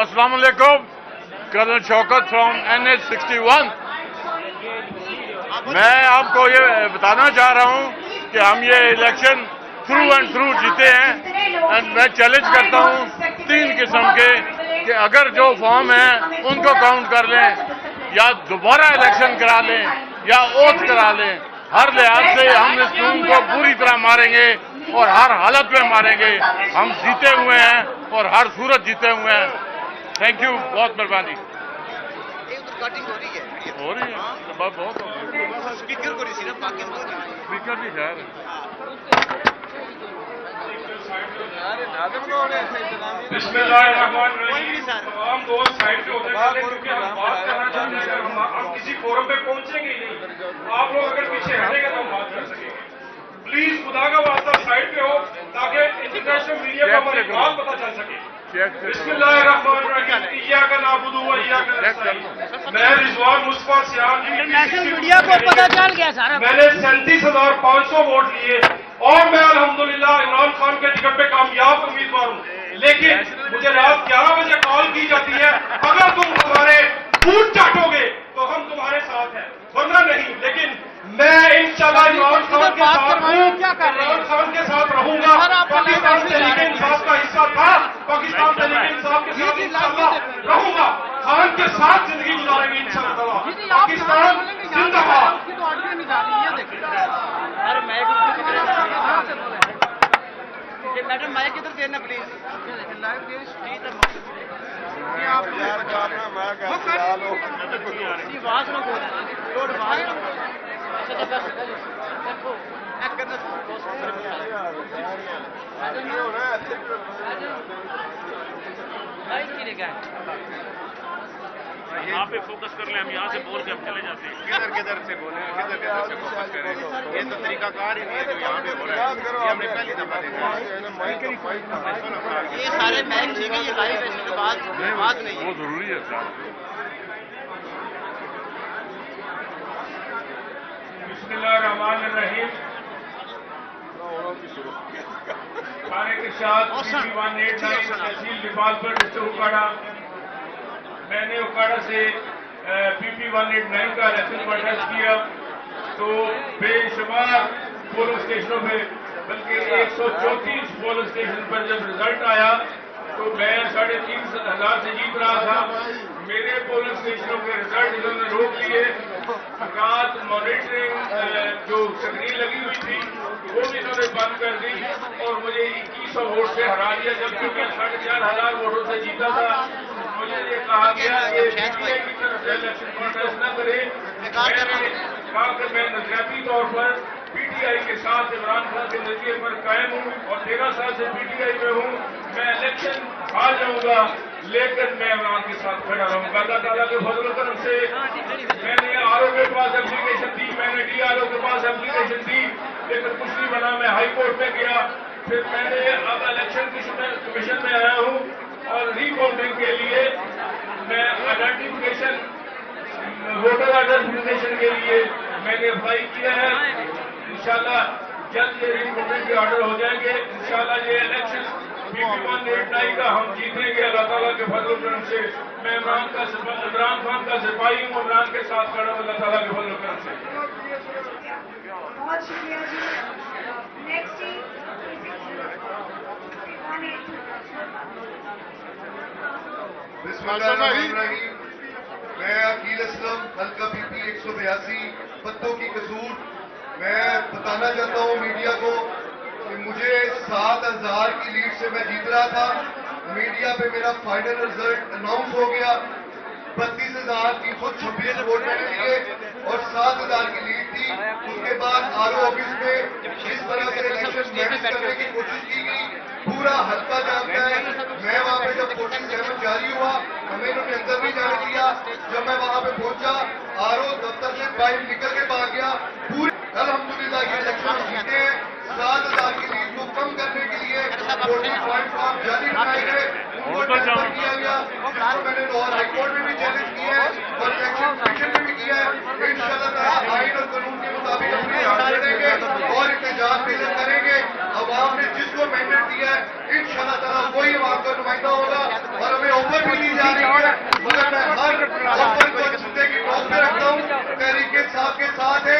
Assalamu alaikum. Colonel Shaukat from NH 61. میں آپ کو یہ بتانا چاہ رہا ہوں کہ ہم یہ الیکشن تھرو اینڈ تھرو جیتے ہیں اینڈ میں چیلنج کرتا ہوں 3 قسم کے کہ اگر جو فارم ہیں ان کو کاؤنٹ کر لیں یا دوبارہ الیکشن کرا لیں یا اوتھ کرا لیں، ہر لحاظ سے ہم اس قانون کو پوری طرح ماریں گے اور ہر حالت میں ماریں گے. ہم جیتے ہوئے ہیں اور ہر صورت جیتے ہوئے ہیں. تھینک یو، بہت مہربانی. ہو رہی ہے بہت اسپیکر بھی خیر بسم اللہ الرحمن الرحیم. تمام دوست سائڈ پہ ہوتے چلے کیونکہ ہم بات کرنا چاہتے ہیں. ہم کسی فورم پہ پہنچیں گے ہی نہیں. آپ لوگ اگر پیچھے ہٹیں گے تو ہم بات کر سکیں گے. پلیز خدا کا واسطہ سائڈ پہ ہو تاکہ انٹرنیشنل میڈیا کو ہماری بات پتہ چل سکے. بسم اللہ الرحمن الرحیم. ایاک نعبد و ایاک نستعین. میں رضوان مصطفیٰ سیال انٹرنیشنل میڈیا کو پتہ چل گیا سارا. میں نے 37,500 ووٹ لیے اور میں الحمدللہ عمران خان کے ٹکٹ پہ کامیاب امیدوار ہوں. لیکن مجھے رات 11 بجے کال کی جاتی ہے اگر تم ہمارے بوٹ چاٹو گے تو ہم تمہارے ساتھ ہیں ورنہ نہیں. لیکن میں انشاءاللہ عمران خان کے ساتھ ہوں، عمران خان کے ساتھ رہوں گا. پاکستان تحریک انصاف کا حصہ تھا، پاکستان تحریک انصاف کے ساتھ انشاءاللہ رہوں گا. خان کے ساتھ زندگی گزاریں گے انشاءاللہ. پاکستان زندہ باد. میڈم مائک ادھر دینا پلیز. یہاں پہ فوکس کر لیں. ہم یہاں سے بول کے ہم چلے جاتے ہیں. کدھر سے بولیں، کدھر سے فوکس کریں. یہ تو طریقہ کار ہی نہیں ہے جو یہاں پہ ہو رہا ہے. یہ ہم نے پہلی دفعہ دیکھا ہے. یہ سارے مائک ٹھیک ہے، یہ لائیو ہے، اس کے بعد نہیں ہے. وہ ضروری ہے صاحب. بسم اللہ الرحمن الرحیم. سارے کے ساتھ PP189 تحصیل ڈپارٹمنٹ ڈسٹرکٹ اکاڑا. میں نے اکاڑا سے PP189 کا الیکشن پروٹیسٹ کیا تو بے شمار پولنگ اسٹیشنوں پہ بلکہ 134 پولنگ اسٹیشن پر جب رزلٹ آیا تو میں 3,500 سے جیت رہا تھا. میرے پولنگ اسٹیشنوں کے رزلٹ انہوں نے روک لیے. حکات مانیٹرنگ جو سکرین لگی ہوئی تھی وہ بھی انہوں نے بند کر دی اور مجھے 2100 ووٹ سے ہرا دیا جبکہ میں 4,500 ووٹوں سے جیتا تھا. مجھے یہ کہا گیا کہ PTI کی طرف سے الیکشن کانٹیسٹ نہ کرے. میں نے کہا کہ میں نظریاتی طور پر PTI کے ساتھ عمران خان کے نظریے پر قائم ہوں اور 13 سال سے PTI میں ہوں. میں الیکشن ہار جاؤں گا لیکن میں عمران کے ساتھ کھڑا رہوں گا. اللہ تعالیٰ کے فضل و کرم سے میں نے RO کے پاس اپلیکیشن دی, میں نے DRO کے پاس اپلیکیشن دی لیکن کچھ نہیں بنا. میں ہائی کورٹ میں گیا. پھر میں نے اب الیکشن کمیشن میں آیا ہوں اور ری کاؤنٹنگ کے لیے میں آئیڈینٹیفکیشن ووٹر آئیڈینٹیفکیشن کے لیے میں نے اپلائی کیا ہے. انشاءاللہ جلد یہ ری کاؤنٹنگ کے آرڈر ہو جائیں گے. انشاءاللہ یہ الیکشن PP189 کا ہم جیتیں گے اللہ تعالیٰ کے فضل و کرم سے. میں عمران خان کا سپاہی ہوں, عمران کے ساتھ کھڑا ہوں اللہ تعالیٰ کے فضل و کرم سے. بہت شکریہ جی. نیکسٹ بسم اللہ الرحمن الرحیم. میں عقیل اسلم حلقہ PP 182 پتوں کی قصور. میں بتانا چاہتا ہوں میڈیا کو کہ مجھے 7,000 کی لیڈ سے میں جیت رہا تھا. میڈیا پہ میرا فائنل رزلٹ اناؤنس ہو گیا. 32,326 ووٹ میں نے لیے اور 7,000 کی لیڈ تھی. اس کے بعد RO آفس میں اس طرح سے الیکشن مینج کرنے کی کوشش کی گئی. پورا حلقہ جانتا ہے. میں وہاں پہ جب 47 جاری ہوا ہمیں انہوں نے اندر نہیں جانے دیا. جب میں وہاں پہ پہنچا RO دفتر سے باہر نکل کے باہر گیا. پوری الحمدللہ یہ الیکشن جیتے ہیں. 7,000 کی لیڈ کو کم کرنے کے لیے 40 پوائنٹ فارم جاری بنائے گئے, ان کو ٹرانسفر کیا گیا. جس کو میں نے لاہور ہائی کورٹ میں بھی چیلنج کیا ہے اور الیکشن کمیشن میں بھی کیا ہے. انشاءاللہ آئین اور قانون کے مطابق اپنے ہاتھ لڑیں گے اور احتجاج بھی کریں گے. عوام نے جس کو مینڈیٹ دیا ہے انشاءاللہ تعالیٰ وہی عوام کا نمائندہ ہوگا اور ہمیں اوپر بھی دی جا رہی ہے. مگر میں ہر اوپر کو جوتے کی ٹاپ پہ رکھتا ہوں. تحریک انصاف کے ساتھ ہے.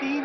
3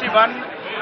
51